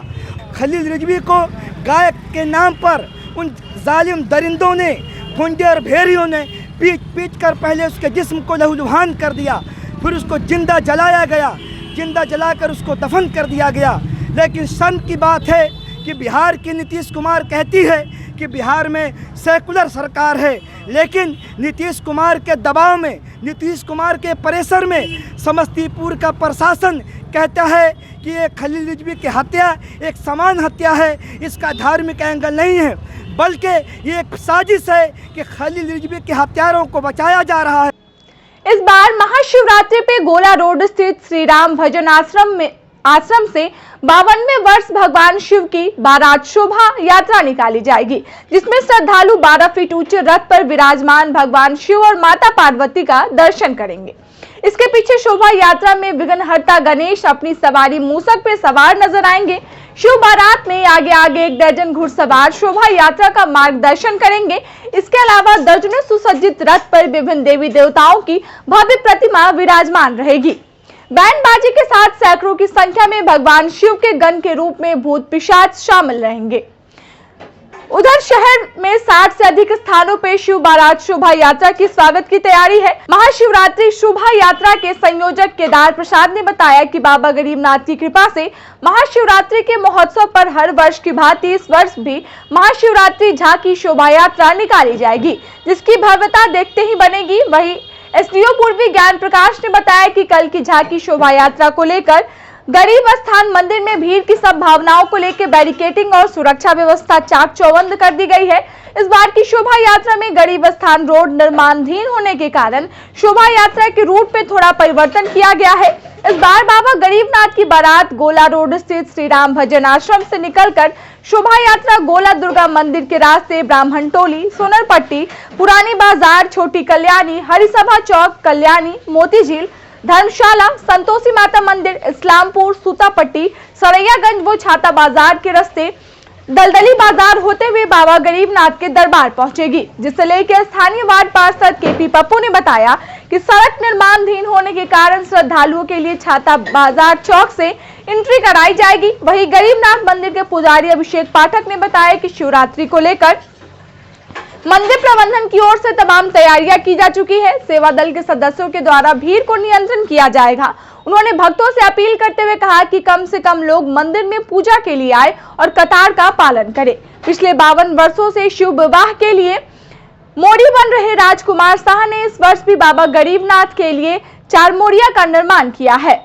खलील रिजवी को गाय के नाम पर उन जालिम दरिंदों ने, गुंडे और भेड़ियों ने पीट कर पहले उसके जिस्म को लहूलुहान कर दिया, फिर उसको जिंदा जलाया गया। जिंदा जलाकर उसको दफन कर दिया गया। लेकिन शर्म की बात है कि बिहार की नीतीश कुमार कहती है कि बिहार में सेकुलर सरकार है, लेकिन नीतीश कुमार के दबाव में, नीतीश कुमार के प्रेशर में समस्तीपुर का प्रशासन कहता है कि ये खलील रिजवी की हत्या एक समान हत्या है, इसका धार्मिक एंगल नहीं है, बल्कि ये एक साजिश है कि खलील रिजवी के हत्यारों को बचाया जा रहा है। इस बार महाशिवरात्रि पे गोला रोड स्थित श्री राम भजन आश्रम से 52वें वर्ष भगवान शिव की बारात शोभा यात्रा निकाली जाएगी, जिसमें श्रद्धालु 12 फीट ऊंचे रथ पर विराजमान भगवान शिव और माता पार्वती का दर्शन करेंगे। इसके पीछे शोभा यात्रा में विघ्नहर्ता गणेश अपनी सवारी मूसक पे सवार नजर आएंगे। शिव बारात में आगे आगे 1 दर्जन घुड़सवार शोभा यात्रा का मार्गदर्शन करेंगे। इसके अलावा दर्जनों सुसज्जित रथ पर विभिन्न देवी देवताओं की भव्य प्रतिमा विराजमान रहेगी। बैंड बाजे के साथ सैकड़ों की संख्या में भगवान शिव के गण के रूप में भूत पिशाच शामिल रहेंगे। उधर शहर में 60 से अधिक स्थानों पर शिव बारात शोभा यात्रा की स्वागत की तैयारी है। महाशिवरात्रि शोभा यात्रा के संयोजक केदार प्रसाद ने बताया कि बाबा गरीबनाथ की कृपा से महाशिवरात्रि के महोत्सव पर हर वर्ष की भांति इस वर्ष भी महाशिवरात्रि झांकी शोभा यात्रा निकाली जाएगी, जिसकी भव्यता देखते ही बनेगी। वही एसडीओ पूर्वी ज्ञान प्रकाश ने बताया कि कल की झांकी शोभा यात्रा को लेकर गरीब स्थान मंदिर में भीड़ की संभावनाओं को लेकर बैरिकेडिंग और सुरक्षा व्यवस्था चाक चौबंद कर दी गई है। इस बार की शोभा यात्रा में गरीब स्थान रोड निर्माणाधीन होने के कारण शोभा यात्रा के रूट पे थोड़ा परिवर्तन किया गया है। इस बार बाबा गरीबनाथ की बारात गोला रोड स्थित श्री राम भजन आश्रम से निकलकर शोभा यात्रा गोला दुर्गा मंदिर के रास्ते ब्राह्मण टोली, सोनरपट्टी, पुरानी बाजार, छोटी कल्याणी, हरिसभा चौक, कल्याणी, मोती झील, धर्मशाला, संतोषी माता मंदिर, इस्लामपुर, सूतापट्टी, सरैयागंज व छाता बाजार के रास्ते दलदली बाजार होते हुए बाबा गरीबनाथ के दरबार पहुंचेगी, जिसे लेकर स्थानीय वार्ड पार्षद केपी पप्पू ने बताया कि सड़क निर्माणाधीन होने के कारण श्रद्धालुओं के लिए छाता बाजार चौक से एंट्री कराई जाएगी। वहीं गरीबनाथ मंदिर के पुजारी अभिषेक पाठक ने बताया कि शिवरात्रि को लेकर मंदिर प्रबंधन की ओर से तमाम तैयारियां की जा चुकी है। सेवा दल के सदस्यों के द्वारा भीड़ को नियंत्रण किया जाएगा। उन्होंने भक्तों से अपील करते हुए कहा कि कम से कम लोग मंदिर में पूजा के लिए आए और कतार का पालन करें। पिछले 52 वर्षों से शिव विवाह के लिए मोड़ी बन रहे राजकुमार शाह ने इस वर्ष भी बाबा गरीबनाथ के लिए 4 मोड़िया का निर्माण किया है।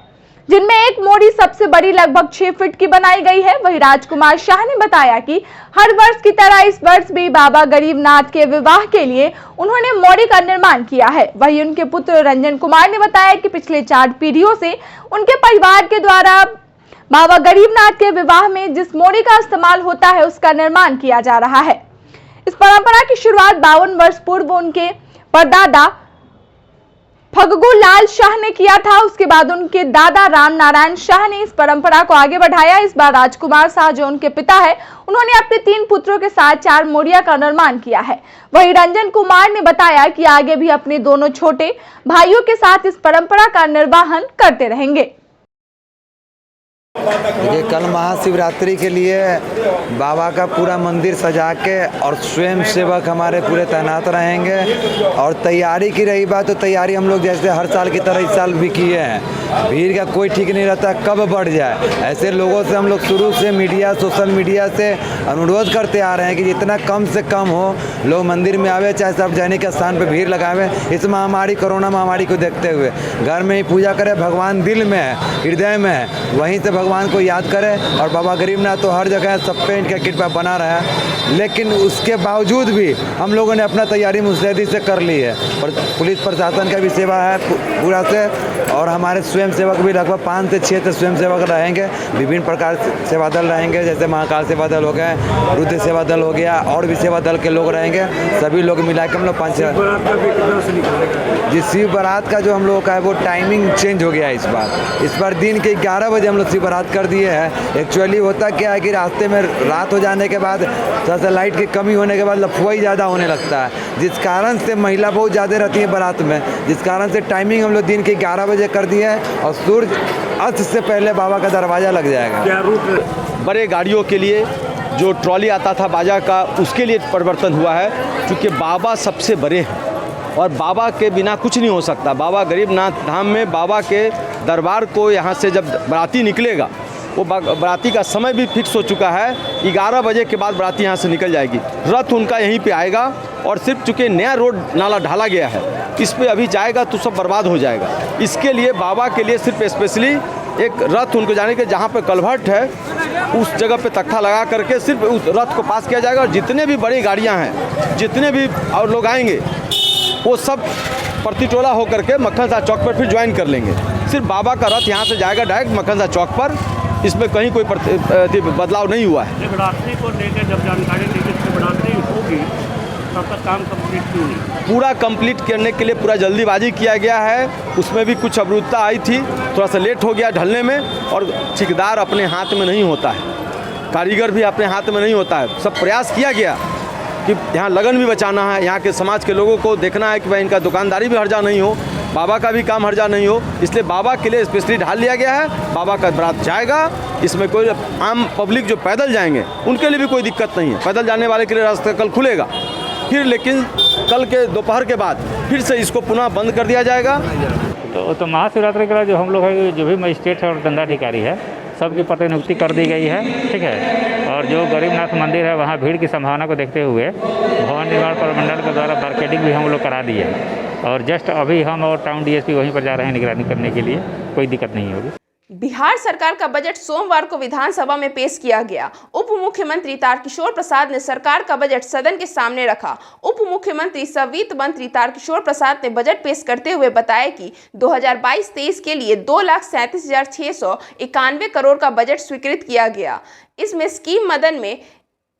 जिनमें एक मोड़ी सबसे बड़ी लगभग 6 फीट की बनाई गई है। वहीं राजकुमार शाह ने बताया कि हर वर्ष की तरह इस वर्ष भी बाबा गरीबनाथ के विवाह के लिए उन्होंने मोड़ी का निर्माण किया है। वहीं उनके पुत्र रंजन कुमार ने बताया कि पिछले 4 पीढ़ियों से उनके परिवार के द्वारा बाबा गरीबनाथ के विवाह में जिस मोड़ी का इस्तेमाल होता है उसका निर्माण किया जा रहा है। इस परंपरा की शुरुआत 52 वर्ष पूर्व उनके परदादा फग्गू लाल शाह ने किया था। उसके बाद उनके दादा राम नारायण शाह ने इस परंपरा को आगे बढ़ाया। इस बार राजकुमार शाह जो उनके पिता है, उन्होंने अपने 3 पुत्रों के साथ 4 मोड़िया का निर्माण किया है। वहीं रंजन कुमार ने बताया कि आगे भी अपने दोनों छोटे भाइयों के साथ इस परंपरा का निर्वहन करते रहेंगे। देखिए, कल महाशिवरात्रि के लिए बाबा का पूरा मंदिर सजा के और स्वयं सेवक हमारे पूरे तैनात रहेंगे। और तैयारी की रही बात, तो तैयारी हम लोग जैसे हर साल की तरह इस साल भी किए हैं। भीड़ का कोई ठीक नहीं रहता कब बढ़ जाए। ऐसे लोगों से हम लोग शुरू से मीडिया, सोशल मीडिया से अनुरोध करते आ रहे हैं कि जितना कम से कम हो लोग मंदिर में आवे, चाहे सार्वजनिक स्थान पर भीड़ लगावे। इस महामारी, कोरोना महामारी को देखते हुए घर में ही पूजा करें। भगवान दिल में है, हृदय में है, वहीं से भगवान को याद करें। और बाबा गरीबनाथ तो हर जगह सब पे इनका कृपा बना रहा है। लेकिन उसके बावजूद भी हम लोगों ने अपना तैयारी मुस्तैदी से कर ली है। और पुलिस प्रशासन का भी सेवा है पूरा से, और हमारे स्वयं सेवक भी लगभग 5 से 6 स्वयं सेवक रहेंगे। विभिन्न प्रकार से सेवा दल रहेंगे, जैसे महाकाल सेवा दल हो गए, रुद्र सेवा दल हो गया, और भी सेवा दल के लोग रहेंगे। सभी लोग मिला के हम लोग 5 जी शिव बारात का जो हम लोगों का है वो टाइमिंग चेंज हो गया है इस बार दिन के 11 बजे हम लोग शिव बारात कर दिए हैं। एक्चुअली होता क्या है कि रास्ते में रात हो जाने के बाद थोड़ा सा लाइट की कमी होने के बाद लफुआई ज़्यादा होने लगता है, जिस कारण से महिला बहुत ज़्यादा रहती है बारात में, जिस कारण से टाइमिंग हम लोग दिन के 11 बजे कर दिए है। और सूर्य अस्त से पहले बाबा का दरवाज़ा लग जाएगा। क्या रूट बड़े गाड़ियों के लिए जो ट्रॉली आता था बाजा का, उसके लिए परिवर्तन हुआ है, क्योंकि बाबा सबसे बड़े हैं और बाबा के बिना कुछ नहीं हो सकता। बाबा गरीबनाथ धाम में बाबा के दरबार को यहाँ से जब बाराती निकलेगा, वो बाराती का समय भी फिक्स हो चुका है। 11 बजे के बाद बाराती यहाँ से निकल जाएगी। रथ उनका यहीं पे आएगा, और सिर्फ चूँकि नया रोड नाला ढाला गया है, इस पे अभी जाएगा तो सब बर्बाद हो जाएगा। इसके लिए बाबा के लिए सिर्फ स्पेशली एक रथ उनको जाने के जहाँ पे कलभट है उस जगह पे तख्ता लगा करके सिर्फ उस रथ को पास किया जाएगा। और जितने भी बड़ी गाड़ियाँ हैं, जितने भी और लोग आएंगे, वो सब प्रतिटोला होकर के मक्खन शाह चौक पर फिर ज्वाइन कर लेंगे। सिर्फ बाबा का रथ यहाँ से जाएगा डायरेक्ट मक्खन शाह चौक पर। इसमें कहीं कोई बदलाव नहीं हुआ है। शिवरात्रि को लेकर जब जानकारी दी कि शिवरात्रि होगी तब तक काम कंप्लीट क्यों नहीं? पूरा कंप्लीट करने के लिए पूरा जल्दीबाजी किया गया है। उसमें भी कुछ अवरुद्धता आई थी, थोड़ा सा लेट हो गया ढलने में। और ठेकेदार अपने हाथ में नहीं होता है, कारीगर भी अपने हाथ में नहीं होता है। सब प्रयास किया गया कि यहाँ लगन भी बचाना है, यहाँ के समाज के लोगों को देखना है कि भाई इनका दुकानदारी भी हर्जा नहीं हो, बाबा का भी काम हर्जा नहीं हो। इसलिए बाबा के लिए स्पेशली ढाल लिया गया है। बाबा का बारात जाएगा, इसमें कोई आम पब्लिक जो पैदल जाएंगे उनके लिए भी कोई दिक्कत नहीं है। पैदल जाने वाले के लिए रास्ता कल खुलेगा फिर, लेकिन कल के दोपहर के बाद फिर से इसको पुनः बंद कर दिया जाएगा। तो महाशिवरात्रि के बाद जो हम लोग है, जो भी मजिस्ट्रेट है और दंडाधिकारी है, सबकी प्रतिनियुक्ति कर दी गई है, ठीक है। और जो गरीबनाथ मंदिर है वहाँ भीड़ की संभावना को देखते हुए भवन निर्माण प्रमंडल के द्वारा बारकेडिंग भी हम लोग करा दी है। और जस्ट अभी हम और टाउन डीएसपी वहीं पर जा रहे हैं निगरानी करने के लिए, कोई दिक्कत नहीं होगी। बिहार सरकार का बजट सोमवार को विधानसभा में पेश किया गया। उप मुख्यमंत्री तारकिशोर प्रसाद ने सरकार का बजट सदन के सामने रखा। उप मुख्यमंत्री सह वित्त मंत्री तारकिशोर प्रसाद ने बजट पेश करते हुए बताया कि 2022-23 के लिए 2,37,691 करोड़ का बजट स्वीकृत किया गया। इसमें स्कीम मदन में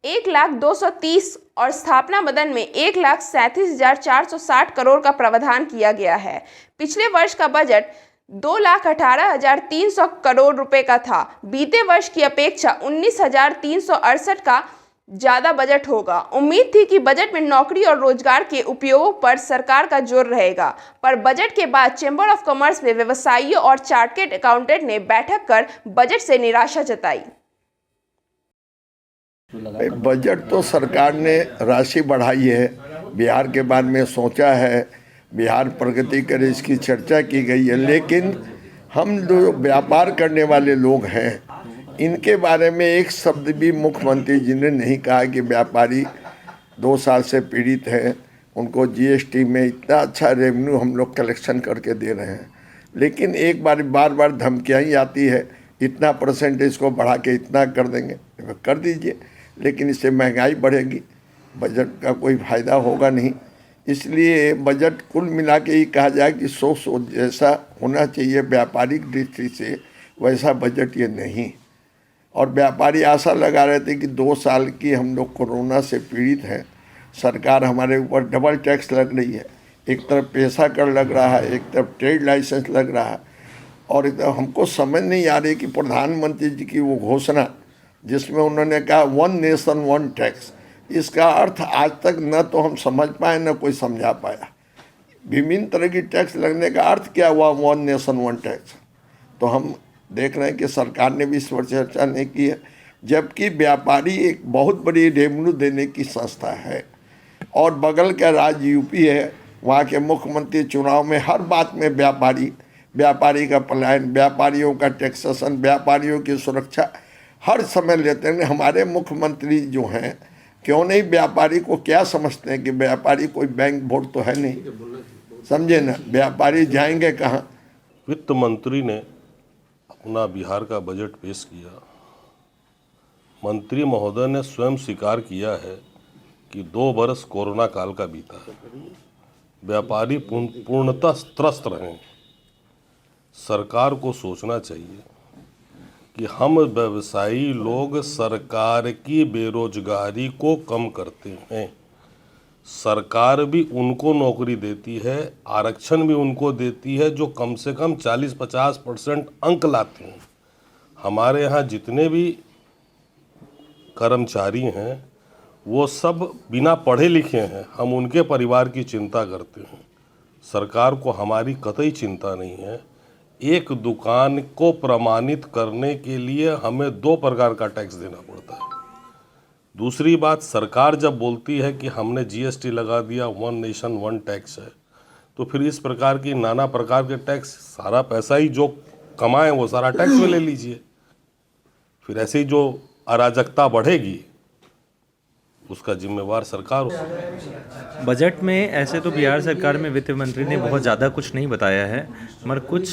1,0230 और स्थापना मदन में 1,37,460 करोड़ का प्रावधान किया गया है। पिछले वर्ष का बजट 2,18,300 करोड़ रुपए का था। बीते वर्ष की अपेक्षा 19,368 का ज्यादा बजट होगा। उम्मीद थी कि बजट में नौकरी और रोजगार के उपयोग पर सरकार का जोर रहेगा, पर बजट के बाद चैम्बर ऑफ कॉमर्स में व्यवसायियों और चार्टर्ड अकाउंटेंट ने बैठक कर बजट से निराशा जताई। बजट तो सरकार ने राशि बढ़ाई है, बिहार के बारे में सोचा है, बिहार प्रगति करे इसकी चर्चा की गई है, लेकिन हम जो व्यापार करने वाले लोग हैं इनके बारे में एक शब्द भी मुख्यमंत्री जी ने नहीं कहा कि व्यापारी 2 साल से पीड़ित हैं, उनको जीएसटी में इतना अच्छा रेवेन्यू हम लोग कलेक्शन करके दे रहे हैं, लेकिन एक बार बार धमकियाँ ही आती है, इतना परसेंटेज को बढ़ा के इतना कर देंगे, कर दीजिए, लेकिन इससे महंगाई बढ़ेगी, बजट का कोई फ़ायदा होगा नहीं। इसलिए बजट कुल मिला के ही कहा जाए कि सो जैसा होना चाहिए व्यापारिक दृष्टि से, वैसा बजट ये नहीं। और व्यापारी आशा लगा रहे थे कि 2 साल की हम लोग कोरोना से पीड़ित हैं, सरकार हमारे ऊपर डबल टैक्स लग रही है, एक तरफ पैसा कर लग रहा है, एक तरफ ट्रेड लाइसेंस लग रहा है, और हमको समझ नहीं आ रही कि प्रधानमंत्री जी की वो घोषणा जिसमें उन्होंने कहा 1 नेशन 1 टैक्स, इसका अर्थ आज तक न तो हम समझ पाए न कोई समझा पाया। विभिन्न तरह की टैक्स लगने का अर्थ क्या हुआ 1 नेशन 1 टैक्स? तो हम देख रहे हैं कि सरकार ने भी इस पर चर्चा नहीं की है, जबकि व्यापारी एक बहुत बड़ी रेवेन्यू देने की संस्था है और बगल का राज्य यूपी है, वहाँ के मुख्यमंत्री चुनाव में हर बात में व्यापारी का पलायन, व्यापारियों का टैक्सेशन, व्यापारियों की सुरक्षा हर समय लेते हैं। हमारे मुख्यमंत्री जो हैं क्यों नहीं व्यापारी को क्या समझते हैं कि व्यापारी कोई बैंक वोट तो है नहीं, समझे ना, व्यापारी जाएंगे कहाँ। वित्त मंत्री ने अपना बिहार का बजट पेश किया। मंत्री महोदय ने स्वयं स्वीकार किया है कि 2 बरस कोरोना काल का बीता है, व्यापारी पूर्णतः त्रस्त रहे। सरकार को सोचना चाहिए कि हम व्यवसायी लोग सरकार की बेरोजगारी को कम करते हैं, सरकार भी उनको नौकरी देती है, आरक्षण भी उनको देती है जो कम से कम 40-50% अंक लाते हैं। हमारे यहाँ जितने भी कर्मचारी हैं वो सब बिना पढ़े लिखे हैं, हम उनके परिवार की चिंता करते हैं। सरकार को हमारी कतई चिंता नहीं है। एक दुकान को प्रमाणित करने के लिए हमें 2 प्रकार का टैक्स देना पड़ता है। दूसरी बात, सरकार जब बोलती है कि हमने जीएसटी लगा दिया, 1 नेशन 1 टैक्स है, तो फिर इस प्रकार की नाना प्रकार के टैक्स, सारा पैसा ही जो कमाएं वो सारा टैक्स में ले लीजिए। फिर ऐसे ही जो अराजकता बढ़ेगी उसका जिम्मेवार सरकार हो। बजट में ऐसे तो बिहार सरकार में वित्त मंत्री ने बहुत ज़्यादा कुछ नहीं बताया है, मगर कुछ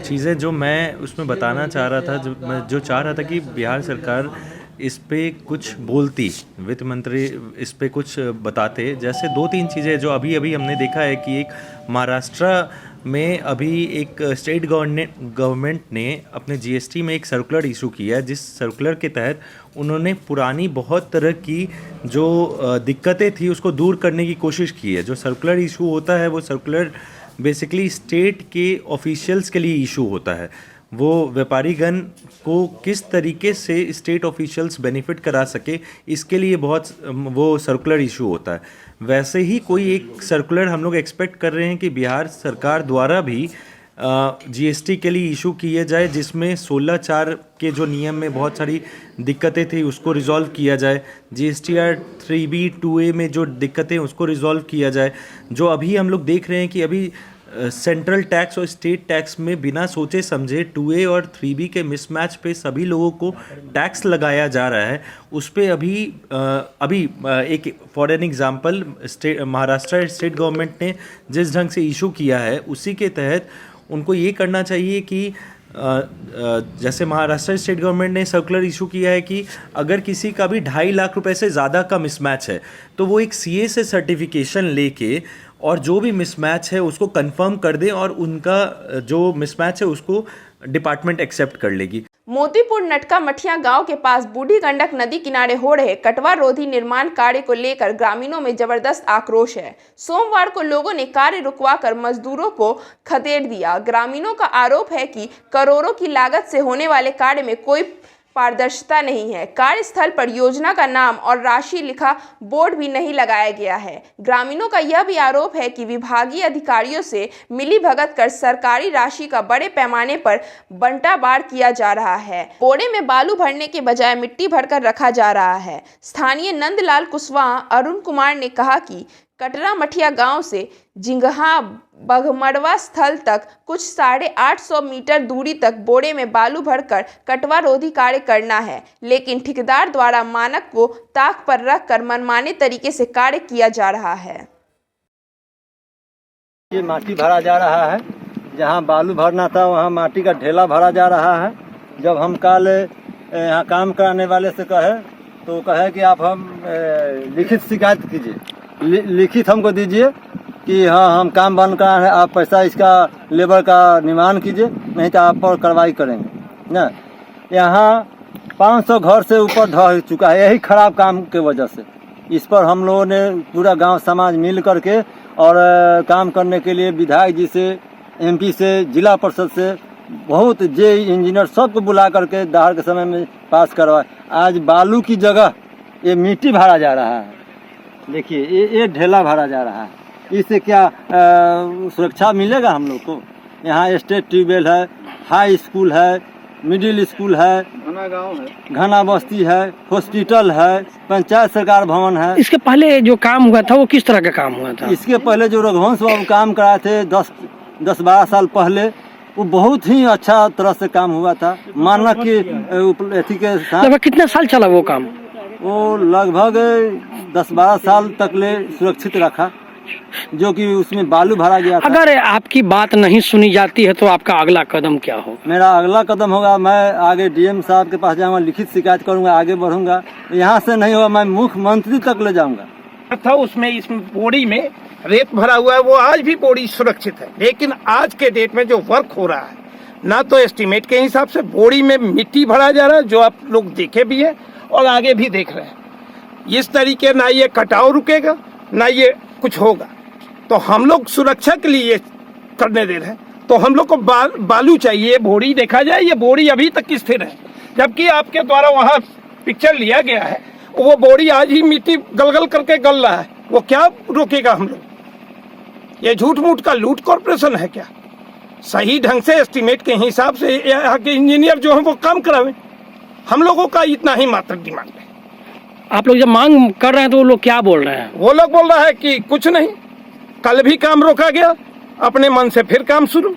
चीज़ें जो मैं उसमें बताना चाह रहा था, जो चाह रहा था कि बिहार सरकार इस पे कुछ बोलती, वित्त मंत्री इस पे कुछ बताते। जैसे 2-3 चीज़ें जो अभी हमने देखा है कि एक महाराष्ट्र में अभी एक स्टेट गवर्नमेंट ने अपने जीएसटी में एक सर्कुलर इशू किया है, जिस सर्कुलर के तहत उन्होंने पुरानी बहुत तरह की जो दिक्कतें थी उसको दूर करने की कोशिश की है। जो सर्कुलर इशू होता है वो सर्कुलर बेसिकली स्टेट के ऑफिशियल्स के लिए इशू होता है। वो व्यापारीगण को किस तरीके से स्टेट ऑफिशियल्स बेनिफिट करा सके, इसके लिए बहुत वो सर्कुलर इशू होता है। वैसे ही कोई एक सर्कुलर हम लोग एक्सपेक्ट कर रहे हैं कि बिहार सरकार द्वारा भी जीएसटी के लिए इशू किए जाए, जिसमें 16(4) के जो नियम में बहुत सारी दिक्कतें थी उसको रिजॉल्व किया जाए। जीएसटीआर 3B 2A में जो दिक्कतें उसको रिजॉल्व किया जाए। जो अभी हम लोग देख रहे हैं कि अभी सेंट्रल टैक्स और स्टेट टैक्स में बिना सोचे समझे 2A और 3B के मिसमैच पे सभी लोगों को टैक्स लगाया जा रहा है। उस पे अभी एक for an example Maharashtra state government ने जिस ढंग से इशू किया है, उसी के तहत उनको ये करना चाहिए कि जैसे महाराष्ट्र स्टेट गवर्नमेंट ने सर्कुलर इशू किया है कि अगर किसी का भी 2.5 लाख रुपए से ज़्यादा का मिसमैच है तो वो एक CA से सर्टिफिकेशन लेके और जो भी मिसमैच है उसको कंफर्म कर दें और उनका जो मिसमैच है उसको डिपार्टमेंट एक्सेप्ट कर लेगी। मोतीपुर नटका मठिया गांव के पास बूढ़ी गंडक नदी किनारे हो रहे कटवा रोधी निर्माण कार्य को लेकर ग्रामीणों में जबरदस्त आक्रोश है। सोमवार को लोगों ने कार्य रुकवाकर मजदूरों को खदेड़ दिया। ग्रामीणों का आरोप है कि करोड़ों की लागत से होने वाले कार्य में कोई पारदर्शिता नहीं है। कार्यस्थल पर योजना का नाम और राशि लिखा बोर्ड भी नहीं लगाया गया है। ग्रामीणों का यह भी आरोप है कि विभागीय अधिकारियों से मिलीभगत कर सरकारी राशि का बड़े पैमाने पर बंटाबार किया जा रहा है। बोरे में बालू भरने के बजाय मिट्टी भरकर रखा जा रहा है। स्थानीय नंदलाल कुशवाहा अरुण कुमार ने कहा कि कटरा मठिया गांव से जिंगहा बघमड़वा स्थल तक कुछ 850 मीटर दूरी तक बोरे में बालू भरकर कटवा रोधी कार्य करना है, लेकिन ठेकेदार द्वारा मानक को ताक पर रखकर मनमाने तरीके से कार्य किया जा रहा है। ये माटी भरा जा रहा है जहाँ बालू भरना था वहाँ माटी का ढेला भरा जा रहा है। जब हम कल यहाँ काम कराने वाले से कहे तो कहे कि आप हम लिखित शिकायत कीजिए, लिखित हमको दीजिए कि हाँ हम काम बंद करा है, आप पैसा इसका लेबर का निर्माण कीजिए, नहीं तो आप पर कार्रवाई करेंगे ना। यहाँ 500 घर से ऊपर ढह चुका है यही खराब काम के वजह से। इस पर हम लोगों ने पूरा गांव समाज मिल करके और काम करने के लिए विधायक जी से, एमपी से, जिला परिषद से, बहुत जे इंजीनियर सबको बुला करके दहाड़ के समय में पास करवाए। आज बालू की जगह ये मिट्टी भरा जा रहा है। देखिए ये ढेला भरा जा रहा है। इससे क्या सुरक्षा मिलेगा हम लोग को? यहाँ स्टेट ट्यूबवेल है, हाई स्कूल है, मिडिल स्कूल है, घना गांव है, घना बस्ती है, हॉस्पिटल है, पंचायत सरकार भवन है। इसके पहले जो काम हुआ था वो किस तरह का काम हुआ था? इसके पहले जो रघुवंश बाबू काम कराए थे 10-12 साल पहले, वो बहुत ही अच्छा तरह से काम हुआ था। मानक की अथी के साथ। लगभग कितने साल चला वो काम? वो लगभग 10-12 साल तक ले सुरक्षित रखा, जो कि उसमें बालू भरा गया था। अगर आपकी बात नहीं सुनी जाती है तो आपका अगला कदम क्या होगा? मेरा अगला कदम होगा, मैं आगे डीएम साहब के पास जाऊंगा, लिखित शिकायत करूंगा, आगे बढ़ूंगा। यहाँ से नहीं होगा, मैं मुख्यमंत्री तक ले जाऊंगा। था उसमें इस बोरी में रेत भरा हुआ है, वो आज भी बोरी सुरक्षित है। लेकिन आज के डेट में जो वर्क हो रहा है, ना तो एस्टीमेट के हिसाब से बोरी में मिट्टी भरा जा रहा है, जो आप लोग देखे भी है और आगे भी देख रहे हैं। इस तरीके ना ये कटाव रुकेगा, ना ये कुछ होगा। तो हम लोग सुरक्षा के लिए ये करने दे रहे हैं। तो हम लोग को बालू चाहिए। बोरी देखा जाए, ये बोरी अभी तक स्थिर है, जबकि आपके द्वारा वहाँ पिक्चर लिया गया है, वो बोरी आज ही मिट्टी गलगल करके गल रहा है। वो क्या रोकेगा हम लोग? ये झूठ मूठ का लूट कॉर्पोरेशन है क्या? सही ढंग से एस्टीमेट के हिसाब से यहाँ के इंजीनियर जो है वो काम करावे। हम लोगों का इतना ही मात्र डिमांड है। आप लोग जब मांग कर रहे हैं तो वो लोग क्या बोल रहे हैं? वो लोग बोल रहा है कि कुछ नहीं, कल भी काम रोका गया, अपने मन से फिर काम शुरू।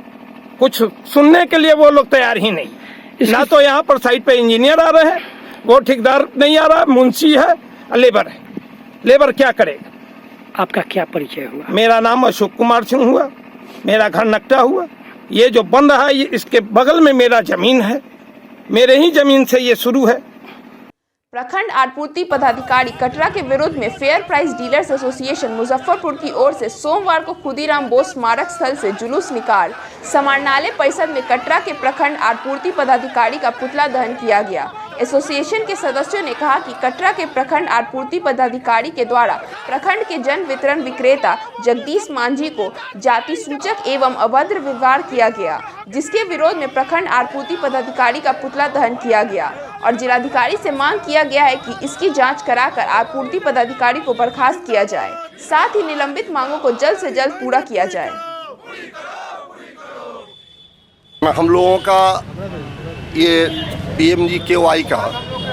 कुछ सुनने के लिए वो लोग तैयार ही नहीं। ना तो यहाँ पर साइड पे इंजीनियर आ रहे हैं, वो ठेकेदार नहीं आ रहा, मुंशी है, लेबर है। लेबर क्या करेगा? आपका क्या परिचय हुआ? मेरा नाम अशोक कुमार सिंह हुआ, मेरा घर नकटा हुआ। ये जो बन रहा है, ये इसके बगल में मेरा जमीन है, मेरे ही जमीन से ये शुरू है। प्रखंड आपूर्ति पदाधिकारी कटरा के विरोध में fair price dealers association Muzaffarpur की ओर से सोमवार को खुदीराम बोस स्मारक स्थल से जुलूस निकाल समाहरणालय परिसर में कटरा के प्रखंड आपूर्ति पदाधिकारी का पुतला दहन किया गया। एसोसिएशन के सदस्यों ने कहा कि कटरा के प्रखंड आपूर्ति पदाधिकारी के द्वारा प्रखंड के जन वितरण विक्रेता जगदीश मांझी को जाति सूचक एवं अभद्र व्यवहार किया गया, जिसके विरोध में प्रखंड आपूर्ति पदाधिकारी का पुतला दहन किया गया और जिलाधिकारी से मांग किया गया है कि इसकी जांच कराकर आपूर्ति पदाधिकारी को बर्खास्त किया जाए, साथ ही निलंबित मांगों को जल्द से जल्द पूरा किया जाए। हम लोगों का ये PMGKY का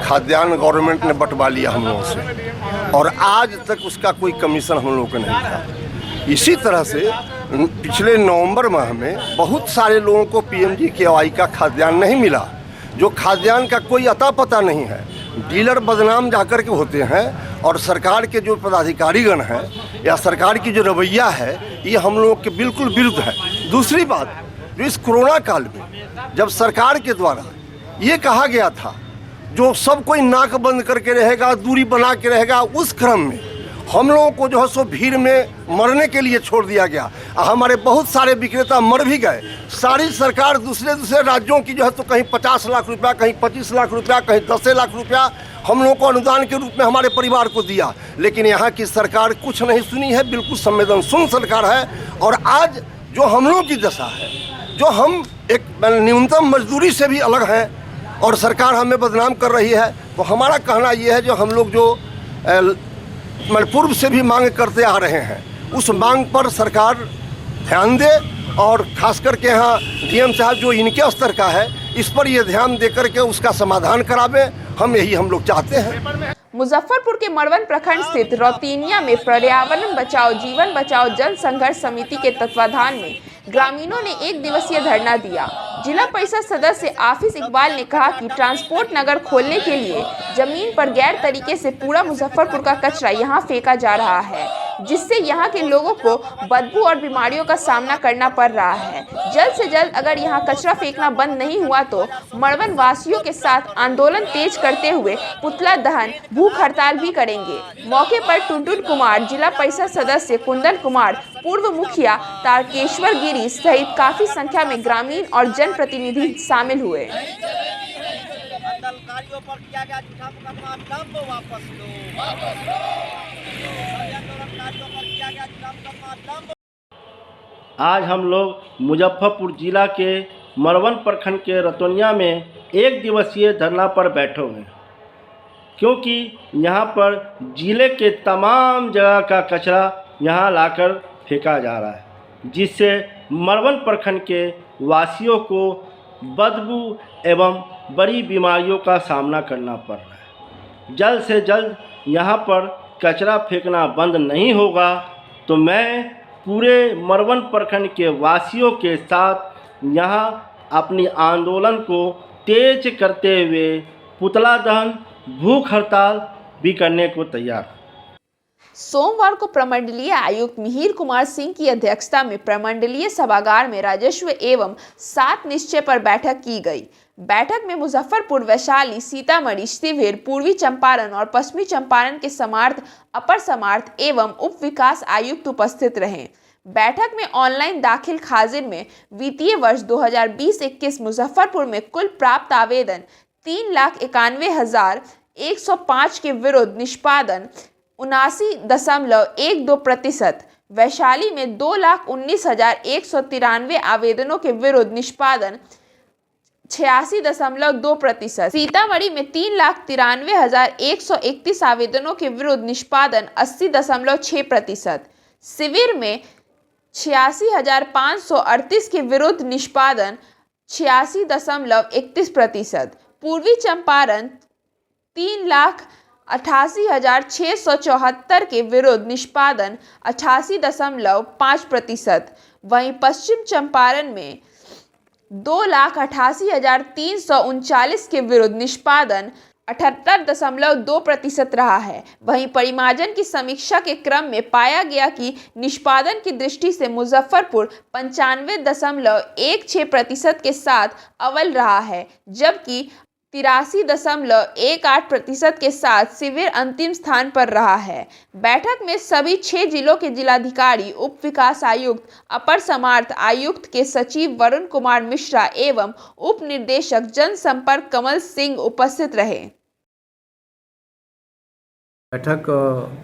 खाद्यान्न गवर्नमेंट ने बंटवा लिया हम लोगों से, और आज तक उसका कोई कमीशन हम लोगों को नहीं था। इसी तरह से पिछले नवंबर माह में बहुत सारे लोगों को PMGKY का खाद्यान्न नहीं मिला, जो खाद्यान्न का कोई अता पता नहीं है। डीलर बदनाम जाकर के होते हैं, और सरकार के जो पदाधिकारीगण हैं या सरकार की जो रवैया है, ये हम लोगों के बिल्कुल विरुद्ध है। दूसरी बात, जो इस कोरोना काल में जब सरकार के द्वारा ये कहा गया था जो सब कोई नाक बंद करके रहेगा, दूरी बना के रहेगा, उस क्रम में हम लोगों को जो है सो भीड़ में मरने के लिए छोड़ दिया गया। हमारे बहुत सारे विक्रेता मर भी गए। सारी सरकार दूसरे राज्यों की जो है तो कहीं 50 लाख रुपया, कहीं 25 लाख रुपया, कहीं 10 लाख रुपया हम लोगों को अनुदान के रूप में हमारे परिवार को दिया, लेकिन यहाँ की सरकार कुछ नहीं सुनी है। बिल्कुल संवेदनशील सरकार है। और आज जो हम लोगों की दशा है, जो हम एक न्यूनतम मजदूरी से भी अलग हैं और सरकार हमें बदनाम कर रही है, तो हमारा कहना ये है, जो हम लोग जो पूर्व से भी मांग करते आ रहे हैं, उस मांग पर सरकार ध्यान दे, और खास करके यहाँ डीएम साहब जो इनके स्तर का है, इस पर ये ध्यान दे करके उसका समाधान करावे। हम लोग चाहते हैं। मुजफ्फरपुर के मड़वन प्रखंड स्थित रौतीनिया में पर्यावरण बचाओ जीवन बचाओ जन संघर्ष समिति के तत्वाधान में ग्रामीणों ने 1 दिवसीय धरना दिया। जिला परिषद सदस्य आफिस इकबाल ने कहा कि ट्रांसपोर्ट नगर खोलने के लिए जमीन पर गैर तरीके से पूरा मुजफ्फरपुर का कचरा यहां फेंका जा रहा है। जिससे यहाँ के लोगों को बदबू और बीमारियों का सामना करना पड़ रहा है। जल्द से जल्द अगर यहाँ कचरा फेंकना बंद नहीं हुआ तो मड़वन वासियों के साथ आंदोलन तेज करते हुए पुतला दहन, भूख हड़ताल भी करेंगे। मौके पर टुनटुन कुमार, जिला परिषद सदस्य कुंदन कुमार, पूर्व मुखिया तारकेश्वर गिरी सहित काफी संख्या में ग्रामीण और जनप्रतिनिधि शामिल हुए। आज हम लोग मुजफ्फरपुर जिला के मड़वन प्रखंड के रतोनिया में एक दिवसीय धरना पर बैठे हुए हैं, क्योंकि यहाँ पर जिले के तमाम जगह का कचरा यहाँ लाकर फेंका जा रहा है, जिससे मड़वन प्रखंड के वासियों को बदबू एवं बड़ी बीमारियों का सामना करना पड़ रहा है। जल्द से जल्द यहाँ पर कचरा फेंकना बंद नहीं होगा तो मैं पूरे मड़वन प्रखंड के वासियों के साथ यहाँ अपनी आंदोलन को तेज करते हुए पुतला दहन, भूख हड़ताल भी करने को तैयार। सोमवार को प्रमंडलीय आयुक्त मिहिर कुमार सिंह की अध्यक्षता में प्रमंडलीय सभागार में राजस्व एवं 7 निश्चय पर बैठक की गई। बैठक में मुजफ्फरपुर, वैशाली, सीतामढ़ी, शिवहर, पूर्वी चंपारण और पश्चिमी चंपारण के समार्थ, अपर समार्थ एवं उप विकास आयुक्त उपस्थित रहे। बैठक में ऑनलाइन दाखिल खाजिन में वित्तीय वर्ष 2020-21 मुजफ्फरपुर में कुल प्राप्त आवेदन 3,91,105 के विरुद्ध निष्पादन 79.12%, वैशाली में 2,19,193 आवेदनों के विरुद्ध निष्पादन 86.2%, सीतामढ़ी में 3,93,131 आवेदनों के विरुद्ध निष्पादन 80.6%, शिविर में 86,538 के विरुद्ध निष्पादन 86.31%, पूर्वी चंपारण 3,88,674 के विरुद्ध निष्पादन 88.5%, वहीं पश्चिम चंपारण में 2,88,339 के विरुद्ध निष्पादन 78.2% रहा है। वहीं परिमार्जन की समीक्षा के क्रम में पाया गया कि निष्पादन की दृष्टि से मुजफ्फरपुर 95.16% के साथ अव्वल रहा है, जबकि 83.18% के साथ शिविर अंतिम स्थान पर रहा है। बैठक में सभी 6 जिलों के जिलाधिकारी, उप विकास आयुक्त, अपर समार्थ आयुक्त के सचिव वरुण कुमार मिश्रा एवं उप निर्देशक जनसंपर्क कमल सिंह उपस्थित रहे। बैठक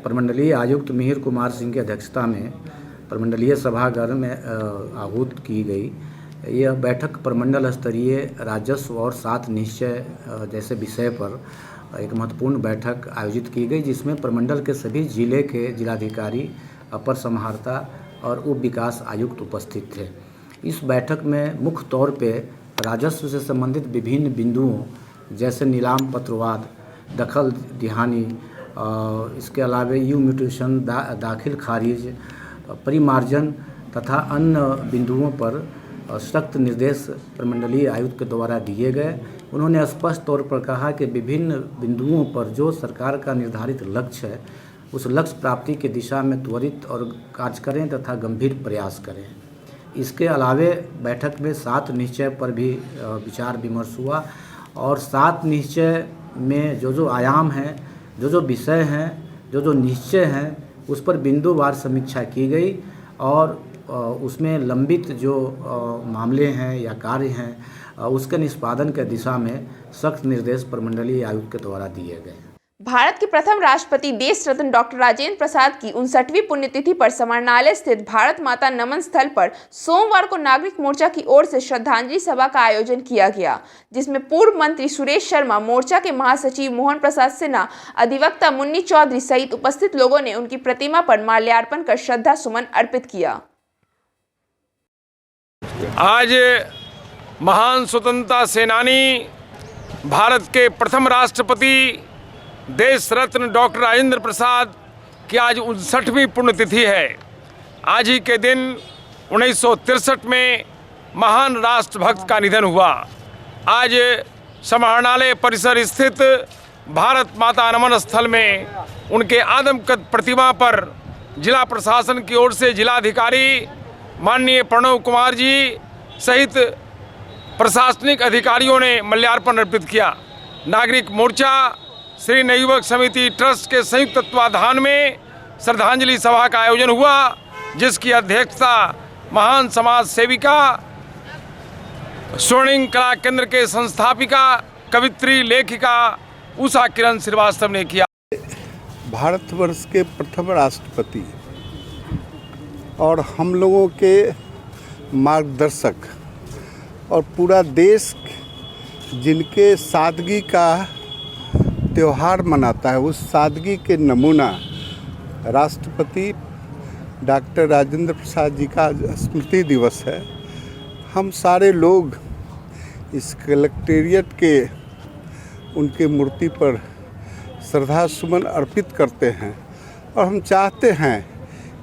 प्रमंडलीय आयुक्त मिहिर कुमार सिंह की अध्यक्षता में प्रमंडलीय सभागार में आहूत की गई। यह बैठक प्रमंडल स्तरीय राजस्व और 7 निश्चय जैसे विषय पर एक महत्वपूर्ण बैठक आयोजित की गई, जिसमें प्रमंडल के सभी जिले के जिलाधिकारी, अपर समाहर्ता और उप विकास आयुक्त उपस्थित थे। इस बैठक में मुख्य तौर पे राजस्व से संबंधित विभिन्न बिंदुओं जैसे नीलाम पत्रवाद, दखल दिहानी, इसके अलावा यू म्यूटेशन, दाखिल खारिज, परिमार्जन तथा अन्य बिंदुओं पर सख्त निर्देश प्रमंडलीय आयुक्त के द्वारा दिए गए। उन्होंने स्पष्ट तौर पर कहा कि विभिन्न बिंदुओं पर जो सरकार का निर्धारित लक्ष्य है, उस लक्ष्य प्राप्ति की दिशा में त्वरित और कार्य करें तथा गंभीर प्रयास करें। इसके अलावे बैठक में 7 निश्चय पर भी विचार विमर्श हुआ और 7 निश्चय में जो आयाम हैं, जो विषय हैं, जो निश्चय हैं, उस पर बिंदुवार समीक्षा की गई और उसमें लंबित जो मामले हैं या कार्य हैं उसके निष्पादन के दिशा में सख्त निर्देश प्रमंडलीय आयुक्त के द्वारा दिए गए। भारत के प्रथम राष्ट्रपति देश रत्न डॉक्टर राजेंद्र प्रसाद की 59वीं पुण्यतिथि पर समाहरणालय स्थित भारत माता नमन स्थल पर सोमवार को नागरिक मोर्चा की ओर से श्रद्धांजलि सभा का आयोजन किया गया, जिसमें पूर्व मंत्री सुरेश शर्मा, मोर्चा के महासचिव मोहन प्रसाद सिन्हा, अधिवक्ता मुन्नी चौधरी सहित उपस्थित लोगों ने उनकी प्रतिमा पर माल्यार्पण कर श्रद्धा सुमन अर्पित किया। आज महान स्वतंत्रता सेनानी, भारत के प्रथम राष्ट्रपति देश रत्न डॉक्टर राजेंद्र प्रसाद की आज 59वीं पुण्यतिथि है। आज ही के दिन 1963 में महान राष्ट्रभक्त का निधन हुआ। आज समाहरणालय परिसर स्थित भारत माता नमन स्थल में उनके आदमकद प्रतिमा पर जिला प्रशासन की ओर से जिलाधिकारी माननीय प्रणव कुमार जी सहित प्रशासनिक अधिकारियों ने माल्यार्पण अर्पित किया। नागरिक मोर्चा श्री नवयुवक समिति ट्रस्ट के संयुक्त तत्वाधान में श्रद्धांजलि सभा का आयोजन हुआ, जिसकी अध्यक्षता महान समाज सेविका स्वर्णिम कला केंद्र के संस्थापिका कवित्री लेखिका उषा किरण श्रीवास्तव ने किया। भारतवर्ष के प्रथम राष्ट्रपति और हम लोगों के मार्गदर्शक और पूरा देश जिनके सादगी का त्यौहार मनाता है, उस सादगी के नमूना राष्ट्रपति डॉक्टर राजेंद्र प्रसाद जी का स्मृति दिवस है। हम सारे लोग इस कलेक्टेरिएट के उनके मूर्ति पर श्रद्धा सुमन अर्पित करते हैं और हम चाहते हैं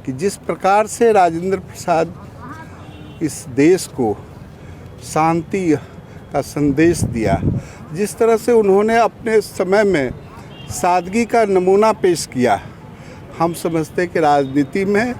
कि जिस प्रकार से राजेंद्र प्रसाद इस देश को शांति का संदेश दिया, जिस तरह से उन्होंने अपने समय में सादगी का नमूना पेश किया, हम समझते हैं कि राजनीति में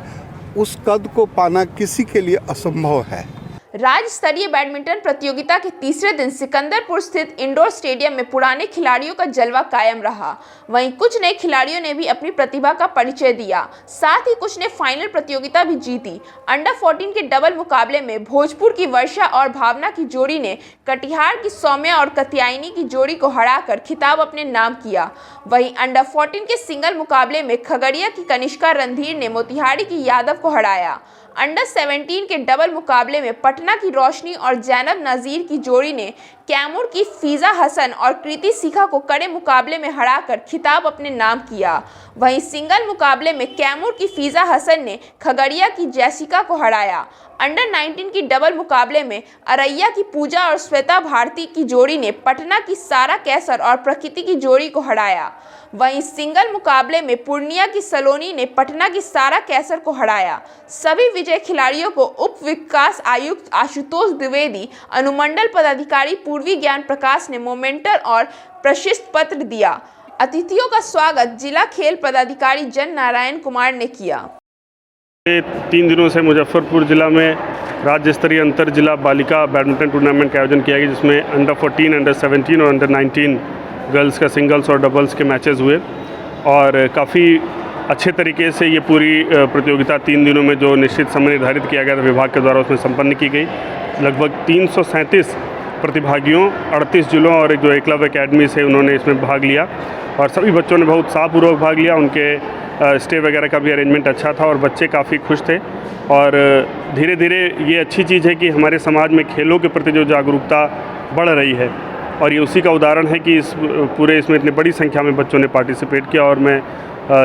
उस कद को पाना किसी के लिए असंभव है। राज्य स्तरीय बैडमिंटन प्रतियोगिता के तीसरे दिन सिकंदरपुर स्थित इंडोर स्टेडियम में पुराने खिलाड़ियों का जलवा कायम रहा। वहीं कुछ नए खिलाड़ियों ने भी अपनी प्रतिभा का परिचय दिया, साथ ही कुछ ने फाइनल प्रतियोगिता भी जीती। अंडर 14 के डबल मुकाबले में भोजपुर की वर्षा और भावना की जोड़ी ने कटिहार की सौम्या और कत्यायनी की जोड़ी को हराकर खिताब अपने नाम किया। वहीं अंडर 14 के सिंगल मुकाबले में खगड़िया की कनिष्का रणधीर ने मोतिहारी की यादव को हराया। अंडर 17 के डबल मुकाबले में पटना की रोशनी और जैनब नाजीर की जोड़ी ने कैमूर की फीजा हसन और कृति शिखा को कड़े मुकाबले में हराकर खिताब अपने नाम किया। वहीं सिंगल मुकाबले में कैमूर की फीजा हसन ने खगड़िया की जैसिका को हराया। अंडर 19 की डबल मुकाबले में अरैया की पूजा और श्वेता भारती की जोड़ी ने पटना की सारा कैसर और प्रकृति की जोड़ी को हराया। वहीं सिंगल मुकाबले में पूर्णिया की सलोनी ने पटना की सारा कैसर को हराया। सभी विजय खिलाड़ियों को उप विकास आयुक्त आशुतोष द्विवेदी, अनुमंडल पदाधिकारी पूर्वी ज्ञान प्रकाश ने मोमेंटर और प्रशस्ति पत्र दिया। अतिथियों का स्वागत जिला खेल पदाधिकारी जन नारायण कुमार ने किया। 3 दिनों से मुजफ्फरपुर जिला में राज्य स्तरीय अंतर जिला बालिका बैडमिंटन टूर्नामेंट का आयोजन किया गया, जिसमें अंडर 14, अंडर 17 और अंडर 19 गर्ल्स का सिंगल्स और डबल्स के मैचेस हुए और काफ़ी अच्छे तरीके से ये पूरी प्रतियोगिता 3 दिनों में जो निश्चित समय निर्धारित किया गया था विभाग के द्वारा, उसमें संपन्न की गई। लगभग 337 प्रतिभागियों 38 जिलों और जो एकलव्य अकेडमी से उन्होंने इसमें भाग लिया और सभी बच्चों ने बहुत उत्साहपूर्वक भाग लिया। उनके स्टे वगैरह का भी अरेंजमेंट अच्छा था और बच्चे काफ़ी खुश थे। और धीरे धीरे ये अच्छी चीज़ है कि हमारे समाज में खेलों के प्रति जो जागरूकता बढ़ रही है और ये उसी का उदाहरण है कि इस पूरे इसमें इतनी बड़ी संख्या में बच्चों ने पार्टिसिपेट किया। और मैं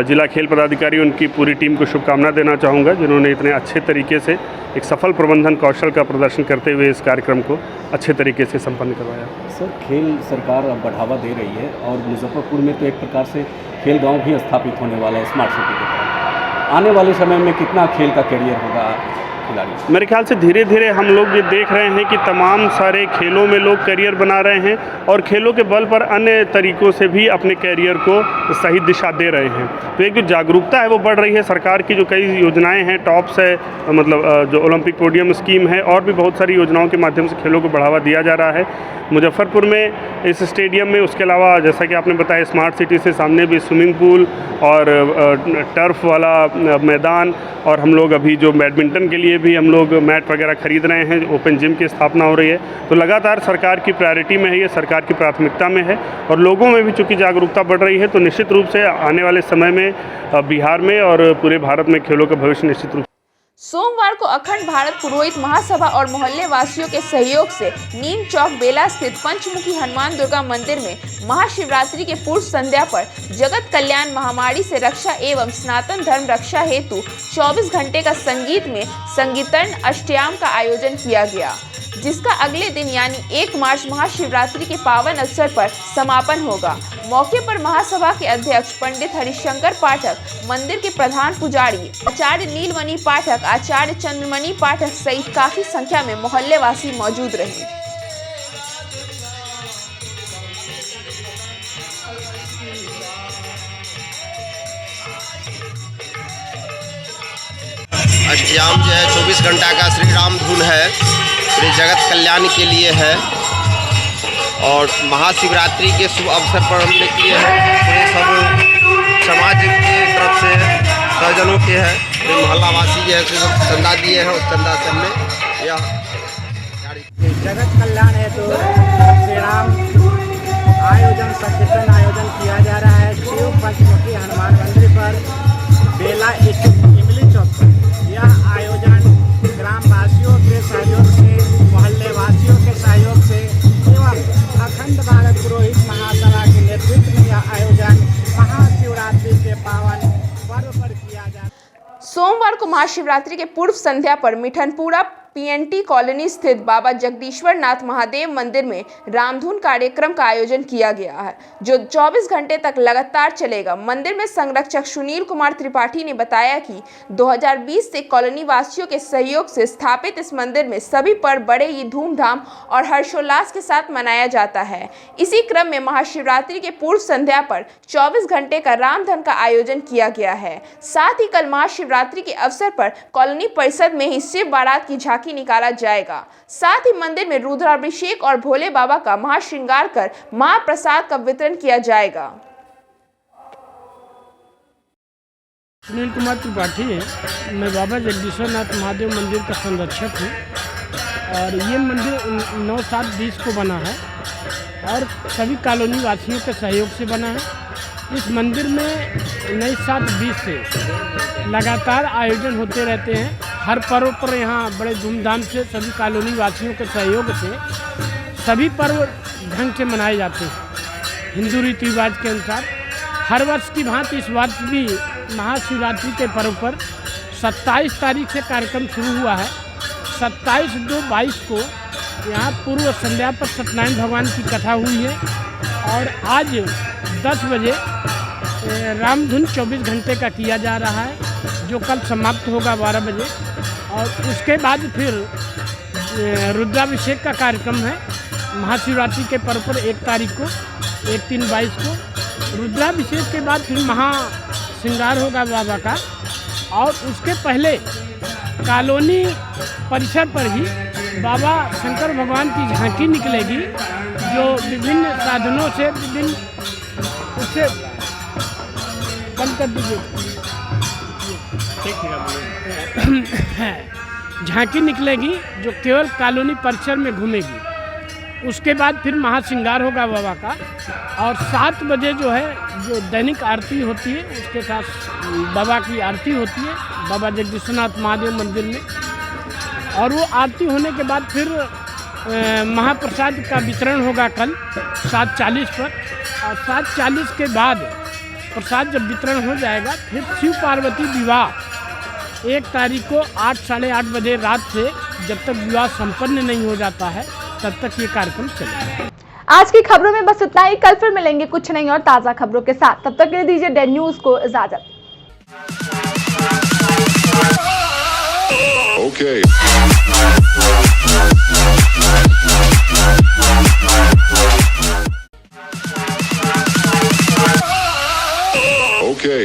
जिला खेल पदाधिकारी उनकी पूरी टीम को शुभकामना देना चाहूँगा, जिन्होंने इतने अच्छे तरीके से एक सफल प्रबंधन कौशल का प्रदर्शन करते हुए इस कार्यक्रम को अच्छे तरीके से संपन्न करवाया। सर, खेल सरकार अब बढ़ावा दे रही है और मुजफ्फरपुर में तो एक प्रकार से खेल गांव भी स्थापित होने वाला है स्मार्ट सिटी के तहत। आने वाले समय में कितना खेल का करियर होगा खिलाड़ी? मेरे ख्याल से धीरे धीरे हम लोग ये देख रहे हैं कि तमाम सारे खेलों में लोग करियर बना रहे हैं और खेलों के बल पर अन्य तरीकों से भी अपने करियर को सही दिशा दे रहे हैं। तो एक जो जागरूकता है वो बढ़ रही है। सरकार की जो कई योजनाएं हैं, टॉप्स है, मतलब जो ओलंपिक पोडियम स्कीम है और भी बहुत सारी योजनाओं के माध्यम से खेलों को बढ़ावा दिया जा रहा है। मुजफ्फरपुर में इस स्टेडियम में उसके अलावा जैसा कि आपने बताया स्मार्ट सिटी से सामने भी स्विमिंग पूल और टर्फ वाला मैदान और हम लोग अभी जो बैडमिंटन के लिए भी हम लोग मैट वगैरह खरीद रहे हैं, ओपन जिम की स्थापना हो रही है। तो लगातार सरकार की प्रायोरिटी में है, ये सरकार की प्राथमिकता में है और लोगों में भी चूँकि जागरूकता बढ़ रही है तो निश्चित रूप से आने वाले समय में बिहार में और पूरे भारत में खेलों का भविष्य निश्चित रूप। सोमवार को अखंड भारत पुरोहित महासभा और मोहल्ले वासियों के सहयोग से नीम चौक बेला स्थित पंचमुखी हनुमान दुर्गा मंदिर में महाशिवरात्रि के पूर्व संध्या पर जगत कल्याण महामारी से रक्षा एवं सनातन धर्म रक्षा हेतु 24 घंटे का संगीत में संगीतर्ण अष्टयाम का आयोजन किया गया, जिसका अगले दिन यानी 1 मार्च महाशिवरात्रि के पावन अवसर पर समापन होगा। मौके पर महासभा के अध्यक्ष पंडित हरिशंकर पाठक, मंदिर के प्रधान पुजारी आचार्य नीलमणि पाठक, आचार्य चंद्रमणि पाठक सहित काफी संख्या में मोहल्ले वासी मौजूद रहे। अष्टयाम जो है 24 घंटा का श्री राम धुन है, पूरे जगत कल्याण के लिए है। और महाशिवरात्रि के शुभ अवसर पर हमने किए हैं, पूरे सब समाज की तरफ से सहजनों के हैं, पूरे मोहल्लावासी जो है चंदा दिए हैं, उस चंदा से हमने यह जगत कल्याण है तो श्री राम आयोजन संकीर्तन आयोजन किया जा रहा है शिव पंचमुखी हनुमान मंदिर पर बेला स्थित इमली चौक पर। यह आयोजन ग्रामवासियों के सहयोग से, मोहल्ले वासियों के सहयोग से एवं अखंड भारत पुरोहित महासभा के नेतृत्व में यह आयोजन महाशिवरात्रि के पावन पर्व पर किया जा। सोमवार को महाशिवरात्रि के पूर्व संध्या पर मिठनपुरा पीएनटी कॉलोनी स्थित बाबा जगदीश्वर नाथ महादेव मंदिर में रामधुन कार्यक्रम का आयोजन किया गया है, जो 24 घंटे तक लगातार चलेगा। मंदिर में संरक्षक सुनील कुमार त्रिपाठी ने बताया कि 2020 से कॉलोनी वासियों के सहयोग से स्थापित इस मंदिर में सभी पर्व बड़े ही धूमधाम और हर्षोल्लास के साथ मनाया जाता है। इसी क्रम में महाशिवरात्रि के पूर्व संध्या पर 24 घंटे का रामधुन का आयोजन किया गया है। साथ ही कल महाशिवरात्रि के अवसर पर कॉलोनी परिषद में ही शिव बारात की झांकी निकाला जाएगा। साथ ही मंदिर में रुद्राभिषेक और भोले बाबा का महाश्रृंगार कर महाप्रसाद का वितरण किया जाएगा। सुनील कुमार त्रिपाठी है, मैं बाबा जगदीश्वर नाथ महादेव मंदिर का संरक्षक हूँ और ये मंदिर 9/7/20 को बना है और सभी कॉलोनी वासियों के सहयोग से बना है। इस मंदिर में 9/7/20 से लगातार आयोजन होते रहते हैं। हर पर्व पर यहाँ बड़े धूमधाम से सभी कॉलोनी वासियों के सहयोग से सभी पर्व ढंग से मनाए जाते हैं हिंदू रीति रिवाज के अनुसार। हर वर्ष की भांति इस वर्ष भी महाशिवरात्रि के पर्व पर 27 तारीख से कार्यक्रम शुरू हुआ है। 27/2/22 को यहाँ पूर्व संध्या पर सत्यनारायण भगवान की कथा हुई है और आज 10 बजे रामधुन 24 घंटे का किया जा रहा है, जो कल समाप्त होगा 12 बजे। और उसके बाद फिर रुद्राभिषेक का कार्यक्रम है महाशिवरात्रि के पर्व पर 1 तारीख को 1/3/22 को। रुद्राभिषेक के बाद फिर महाश्रृंगार होगा बाबा का और उसके पहले कॉलोनी परिसर पर ही बाबा शंकर भगवान की झांकी निकलेगी, जो विभिन्न साधनों से विभिन्न उससे बंद कर दीजिए झांकी निकलेगी जो केवल कॉलोनी परिसर में घूमेगी। उसके बाद फिर महाश्रृंगार होगा बाबा का और 7 बजे जो है जो दैनिक आरती होती है उसके साथ बाबा की आरती होती है बाबा जगदीश्वरनाथ महादेव मंदिर में। और वो आरती होने के बाद फिर महाप्रसाद का वितरण होगा कल 7:40 पर। और 7:40 के बाद प्रसाद जब वितरण हो जाएगा फिर शिव पार्वती विवाह 1 तारीख को 8 साढ़े 8 बजे रात से जब तक विवाह संपन्न नहीं हो जाता है तब तक ये कार्यक्रम चलेगा। आज की खबरों में बस इतना ही। कल फिर मिलेंगे कुछ नई और ताज़ा खबरों के साथ। तब तक के लिए दीजिए डेड न्यूज को इजाजत। Okay.